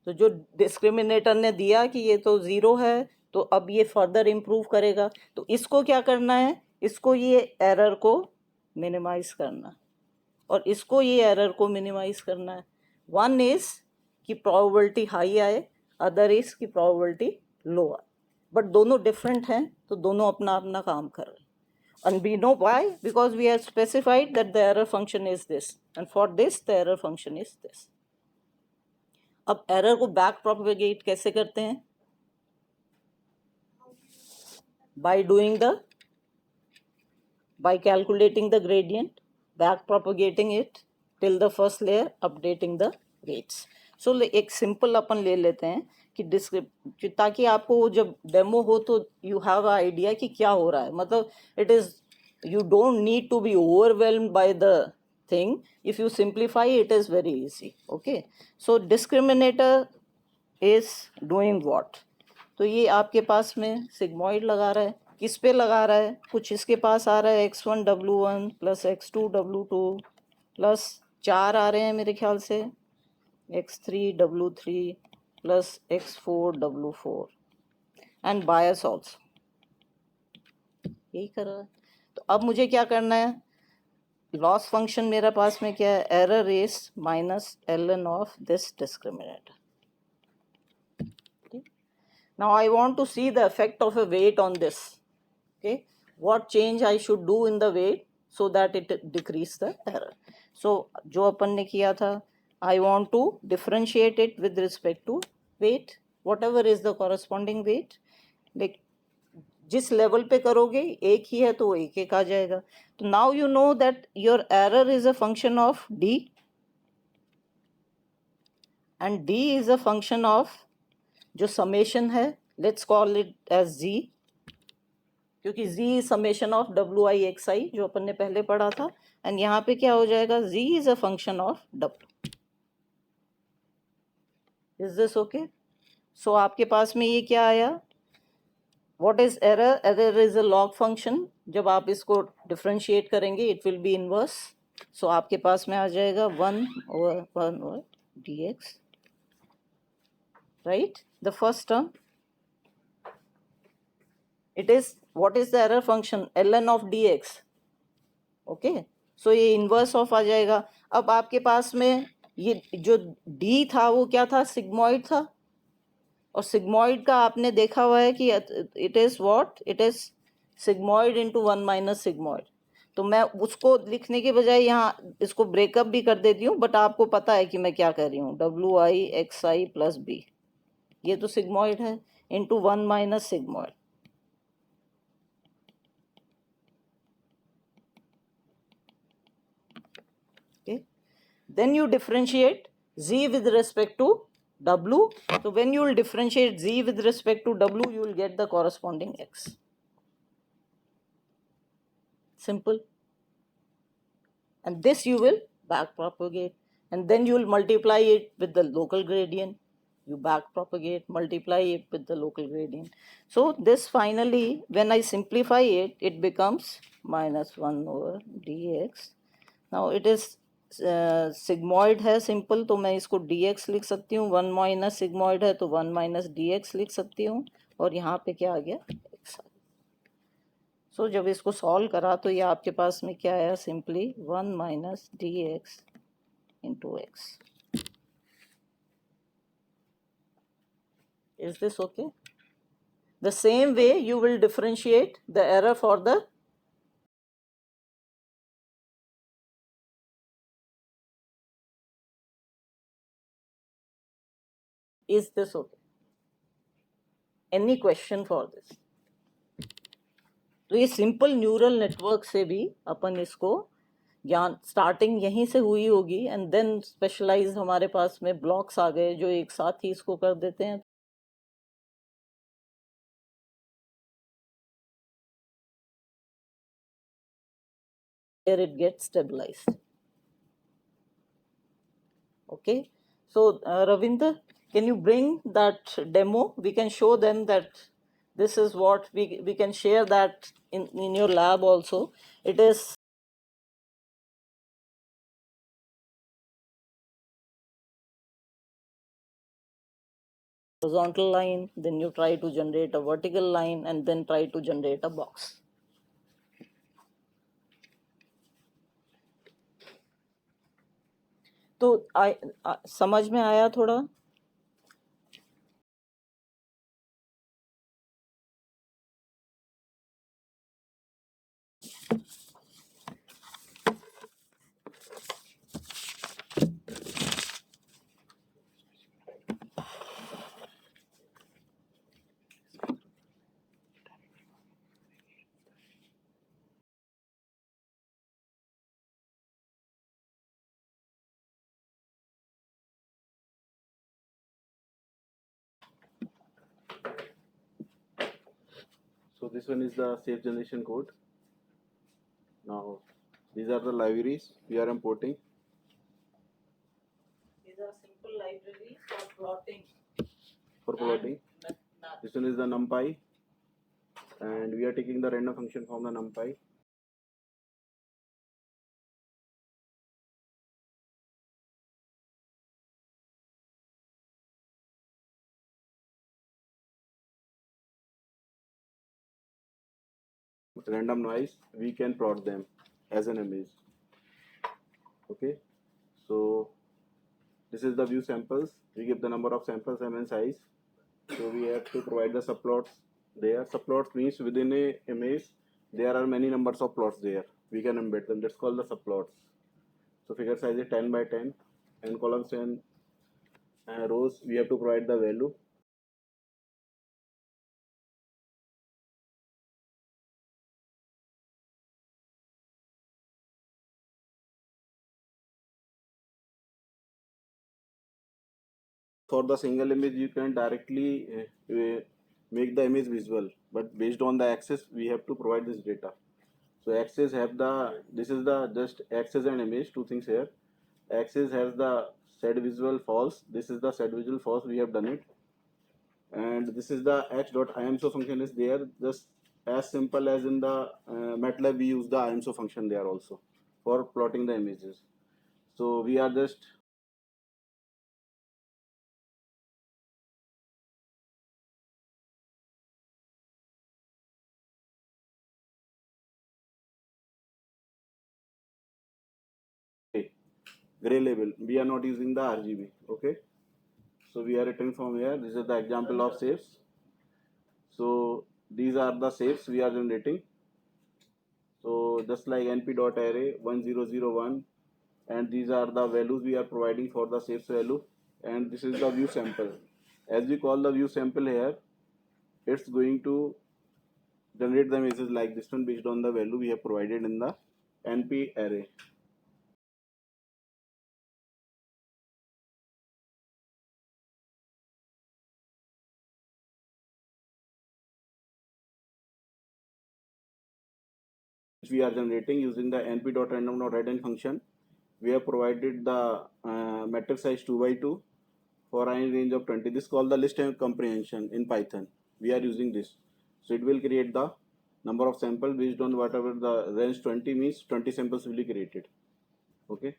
तो जो discriminator ने दिया कि ये तो 0 है, तो अब ये फर्दर इम्प्रूव करेगा. तो इसको क्या करना है? इसको ये एरर को मिनिमाइज करना, और इसको ये एरर को मिनिमाइज करना है. वन इज कि प्रोबेबिलिटी हाई आए, अदर इज कि प्रोबेबिलिटी लो आए, बट दोनों डिफरेंट हैं, तो दोनों अपना अपना काम कर रहे हैं. And we know why, because we have specified that the error function is this, and for this the error function is this. अब एरर को बैक प्रोपेगेट कैसे करते हैं? by calculating the gradient, back propagating it till the first layer, updating the weights. So एक simple अपन ले लेते हैं कि ताकि आपको जब डेमो हो तो यू हैव अ आइडिया कि क्या हो रहा है. मतलब it is, you don't need to be overwhelmed by the thing. If you simplify, it is very easy. Okay, so discriminator is doing what? तो ये आपके पास में सिग्मॉइड लगा रहा है, किस पे लगा रहा है? कुछ इसके पास आ रहा है x1 w1 plus x2 w2 plus 4 आ रहे हैं मेरे ख्याल से x3 w3 plus x4 w4 and bias also, यही कर रहा है. तो अब मुझे क्या करना है? लॉस फंक्शन मेरे पास में क्या है? Error is minus ln of this discriminator. Now I want to see the effect of a weight on this. Okay, what change I should do in the weight so that it decrease the error. So जो अपन ने किया था, I want to differentiate it with respect to weight, whatever is the corresponding weight. like जिस level पे करोगे एक ही है तो एक एक आ जाएगा. तो now you know that your error is a function of D and D is a function of जो समेशन है, let's call it as z, क्योंकि z is summation of wi जो अपन ने पहले पढ़ा था. एंड यहाँ पे क्या हो जाएगा? z is a function of w. Is this okay? So आपके पास में ये क्या आया? What is error? Error is a log function. जब आप इसको डिफ्रेंशिएट करेंगे it will be inverse. So आपके पास में आ जाएगा 1/1 dx, right? The first term it is what is the error function? ln of dx. Okay, so ये इनवर्स ऑफ आ जाएगा. अब आपके पास में ये जो d था वो क्या था? सिग्मॉइड था. और सिग्मॉइड का आपने देखा हुआ है कि it is what? It is sigmoid into 1 minus sigmoid. तो मैं उसको लिखने के बजाय यहाँ इसको ब्रेकअप भी कर देती हूँ, बट आपको पता है कि मैं क्या कर रही हूँ. wi प्लस बी, ये तो सिग्मॉइड है, into 1 minus sigmoid. Okay, then you differentiate z with respect to w. So when you will differentiate z with respect to w, you will get the corresponding x. Simple. And this you will back propagate, and then you will multiply it with the local gradient. You back propagate, multiply it with the local gradient. So this finally, when I simplify it, it becomes minus 1 over dx. Now it is sigmoid है simple, तो मैं इसको dx लिख सकती हूँ. 1 minus sigmoid है तो 1 minus dx लिख सकती हूँ. और यहाँ पे क्या आ गया? x. सो जब इसको सॉल्व करा तो ये आपके पास में क्या आया? Simply 1 minus dx into x. Is this okay? The same way you will differentiate the error for the Is this okay? Any question for this? तो ये सिंपल न्यूरल नेटवर्क से भी अपन इसको ज्ञान स्टार्टिंग यहीं से हुई होगी, एंड देन स्पेशलाइज हमारे पास में ब्लॉक्स आ गए जो एक साथ ही इसको कर देते हैं. Here it gets stabilized. Okay, so Ravinder, can you bring that demo? We can show them that this is what we can share that in your lab also. It is horizontal line, then you try to generate a vertical line, and then try to generate a box. तो समझ में आया थोड़ा? So this one is the safe generation code. Now These are the libraries we are importing. These are simple libraries for plotting. For plotting. And This one is the NumPy, and we are taking the random function from the NumPy. With random noise, we can plot them as an image. Okay, so this is the view samples. We give the number of samples m and size. So we have to provide the subplots there. Subplots means within a image there are many numbers of plots there. We can embed them. That's called the subplots. So figure size is 10 by 10, and columns and rows we have to provide the value. For the single image, you can directly make the image visual, but based on the axis, we have to provide this data. So axis have the, this is the just axis and image, two things here. Axis has the set visual false. This is the set visual false. We have done it, and this is the x.imso function is there. Just as simple as in the MATLAB, we use the imso function there also for plotting the images. So we are just gray label. We are not using the RGB. Okay. So we are written from here. This is the example of shapes. So these are the shapes we are generating. So just like np.array 1001, and these are the values we are providing for the shapes value, and this is the view sample. As we call the view sample here, it's going to generate the images like this one based on the value we have provided in the np array. Which we are generating using the np.random.write function. We have provided the matrix size 2 by 2 for any range of 20. This is called the list and comprehension in Python. We are using this. So it will create the number of samples based on whatever the range 20 means 20 samples will be created. Okay.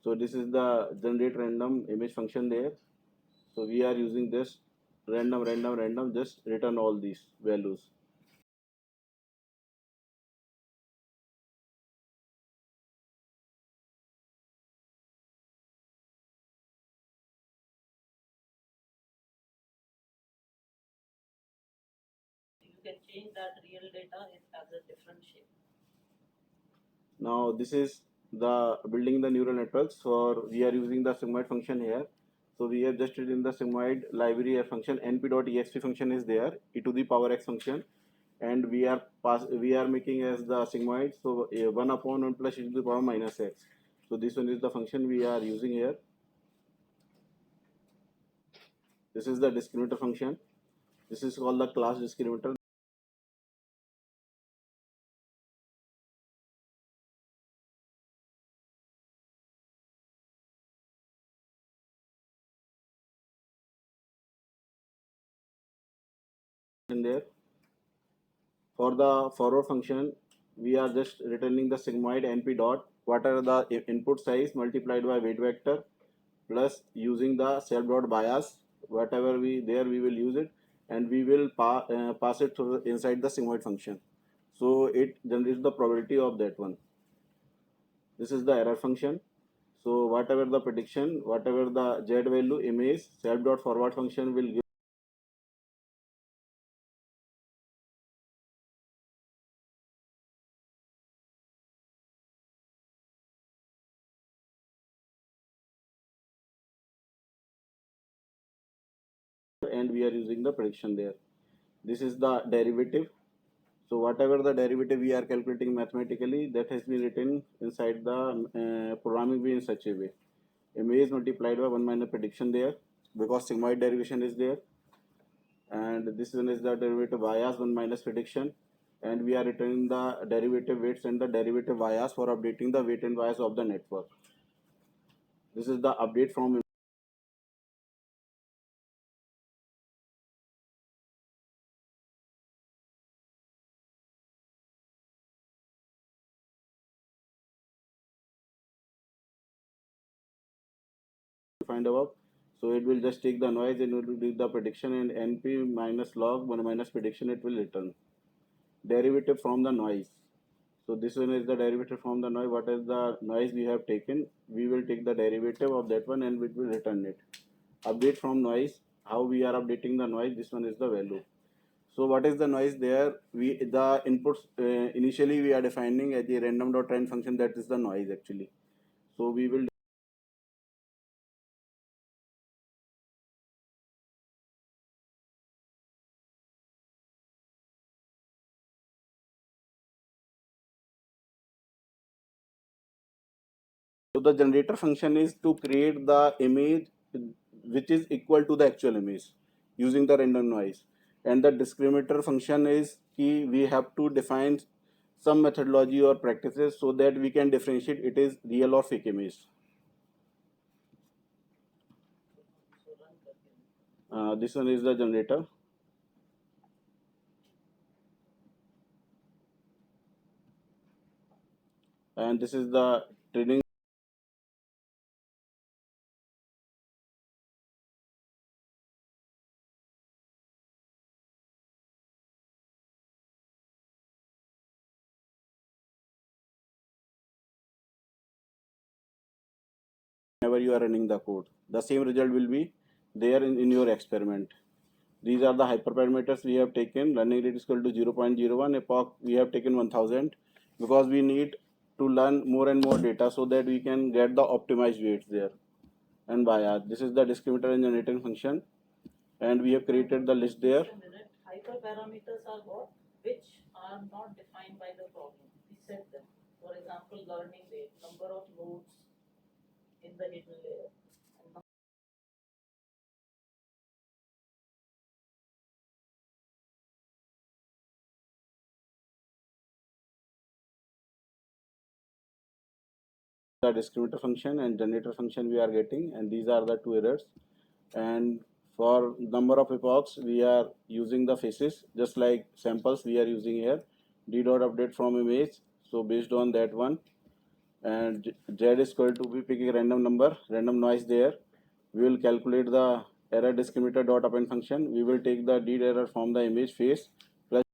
So this is the generate random image function there. So we are using this random, just return all these values. you can change that real data as a different shape. Now this is the building the neural networks. For we are using the sigmoid function here. So we have just written the sigmoid library function. np.exp function is there, e to the power x function, and we are making as the sigmoid. So 1 upon 1 plus e to the power minus x. So this one is the function we are using here. This is the discriminator function. This is called the class discriminator. In there, for the forward function, we are just returning the sigmoid np dot whatever the input size multiplied by weight vector plus using the self dot bias, whatever we will use it, and we will pass it through inside the sigmoid function. So it generates the probability of that one. This is the error function. So whatever the prediction, whatever the z value image, self dot forward function will give. And we are using the prediction there. This is the derivative. So whatever the derivative we are calculating mathematically, that has been written inside the programming way in such a way. Image multiplied by 1 minus prediction there, because sigmoid derivation is there, and this one is the derivative bias 1 minus prediction. and we are returning the derivative weights and the derivative bias for updating the weight and bias of the network. This is the update from find above. So it will just take the noise and it will do the prediction, and NP minus log 1 minus prediction it will return. Derivative from the noise. So this one is the derivative from the noise. What is the noise we have taken? We will take the derivative of that one and we will return it. Update from noise. How we are updating the noise? This one is the value. So what is the noise there? The inputs initially we are defining as a random.trend function, that is the noise actually. So we will so the generator function is to create the image which is equal to the actual image using the random noise, and the discriminator function is key. We have to define some methodology or practices so that we can differentiate it is real or fake image. This one is the generator. And this is the training. Whenever you are running the code, the same result will be there in your experiment. These are the hyperparameters we have taken. Learning rate is equal to 0.01. Epoch we have taken 1000 because we need to learn more and more data so that we can get the optimized weights there. And bias. This is the discriminator and generating function, and we have created the list there. Just a minute. Hyperparameters are what? Which are not defined by the problem. We set them. For example, learning rate, number of nodes in the hidden layer. And The discriminator function and generator function we are getting, and these are the two errors. And for number of epochs we are using the faces just like samples we are using here. D dot update from image, so based on that one, and Z is going to be picking a random number, random noise there. We will calculate the error discriminator dot append function. We will take the D error from the image face plus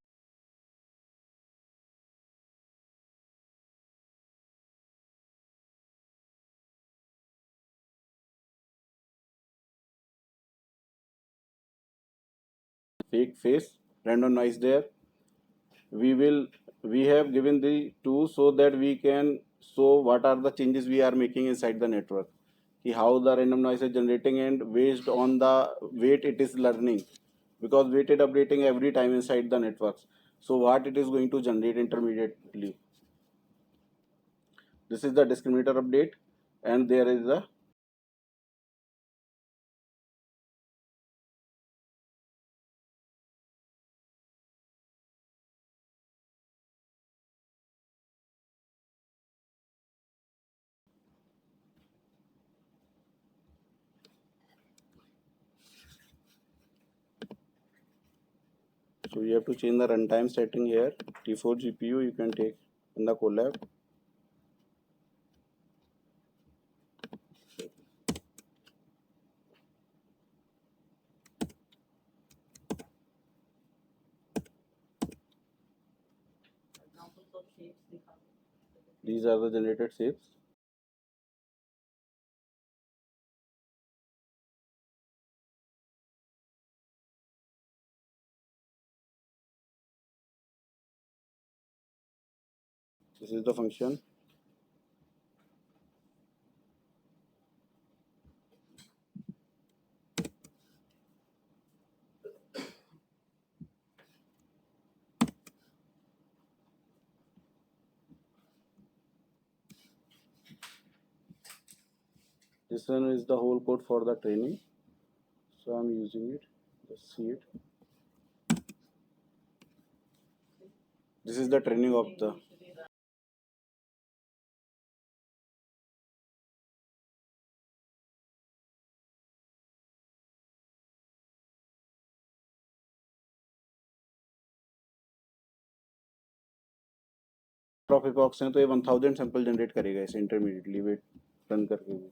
fake face, random noise there. We have given the two so that we can show what are the changes we are making inside the network, how the random noise is generating and based on the weight it is learning, because weight is updating every time inside the networks. So what it is going to generate intermediately. This is the discriminator update, and there is the so you have to change the runtime setting here. T4 GPU you can take in the Colab. examples of shapes दिखा दो. These are the generated shapes. This is the function. This one is the whole code for the training. So I'm using it. Let's see it. This is the training of the. Of epochs हैं तो ये 1000 sample generate करेगा इसे intermediately wait run करके भी.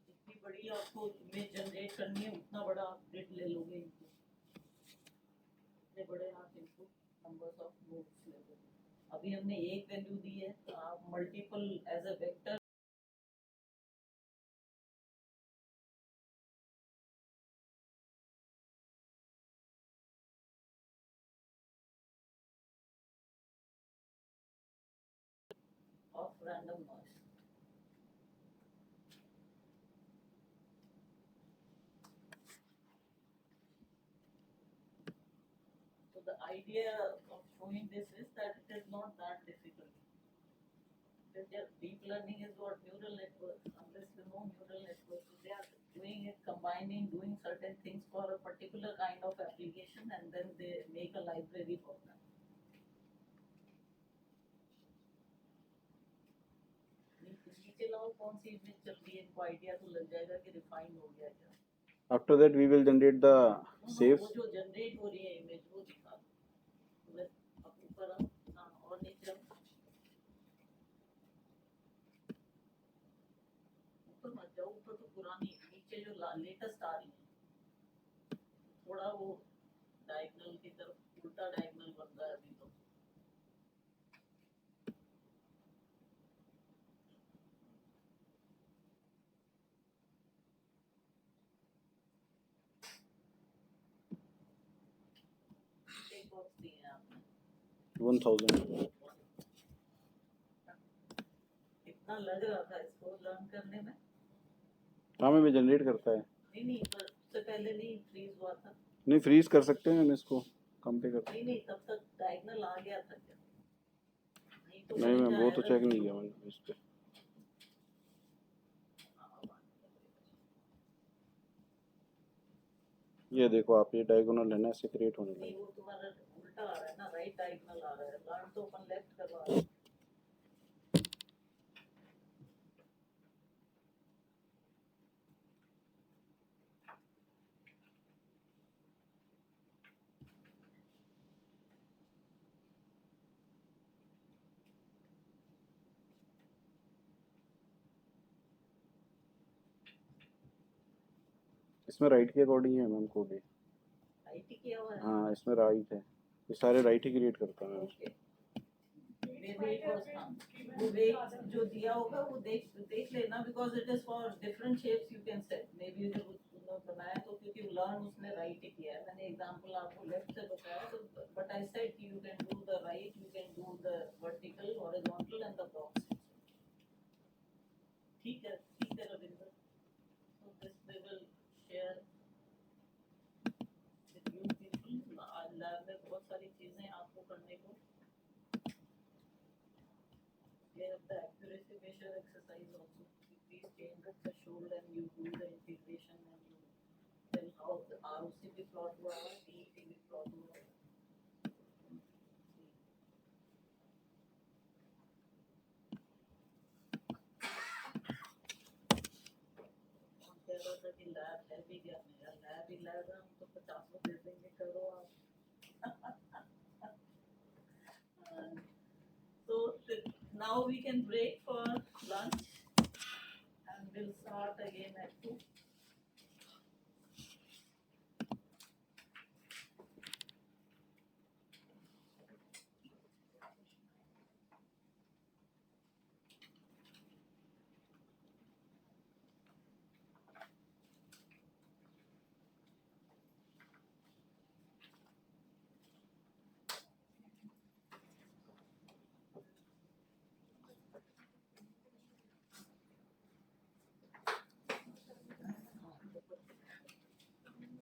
जितनी बड़ी आपको इमेज जनरेट करनी है उतना बड़ा आप ग्रिड ले लोगे इनको. इतने बड़े आप इनको नंबर्स ऑफ नोड्स ले लोगे. अभी हमने एक वैल्यू दी है तो आप multiple as a vector of random noise. So the idea of showing this is that it is not that difficult. Deep learning is what neural networks, unless you know neural networks, they are doing it, combining, doing certain things for a particular kind of application and then they make a library for that. नीचे लाओ कौन सी image चल रही है इनको idea तो लग जाएगा कि रिफाइन हो गया क्या. After that we will generate the saves. वो जो जनरेट हो रही है इमेज वो दिखा दो. अब ऊपर आओ. हाँ और नीचे आओ. ऊपर मत जाओ. ऊपर तो पुरानी है. नीचे जो लेटेस्ट आ रही है थोड़ा वो डायगोनल की तरफ उल्टा डायगोनल बन रहा है अभी तो. एक बॉक्स दिए हैं आपने. 1000. इतना लग रहा था इसको लर्न करने में. हाँ में जनरेट करता है. नहीं पर उससे पहले नहीं फ्रीज हुआ था. नहीं फ्रीज कर सकते हैं हम इसको कम पे कर. नहीं तब तक डायगोनल आ गया था क्या. नहीं मैं वो तो चेक नहीं किया मैंने इस पे. ये देखो आप ये डायगोनल है ना ऐसे क्रिएट होने नहीं लगे. वो तुम्हारा उल्टा आ रहा है ना. राइट डायगोनल आ रहा है. लर्न तो अपन लेफ्ट करवा रहे हैं. इसमें राइट के अकॉर्डिंग है मैम को भी. राइट किया हुआ है. हाँ इसमें राइट है. ये सारे राइट ही क्रिएट करता है. ओके. वो वेट जो दिया होगा वो देख लेना because it is for different shapes. You can set may be जो बनाया तो क्योंकि लर्न उसने राइट ही किया है. मैंने एग्जांपल आपको लेफ्ट से बताया तो but I said you can do the right, you can do the vertical, horizontal and the box. ठीक है रविंद्र. पढ़ने को. We have the accuracy measure exercise also. Please change the threshold and you do the integration and you tell how the ROC भी plot हुआ है, DET भी plot हुआ है. हम कह रहा था कि लैब है भी क्या मेरा लैब ही लैब है, हम तो 50 दे देंगे, करो आप. So now we can break for lunch and we'll start again at 2.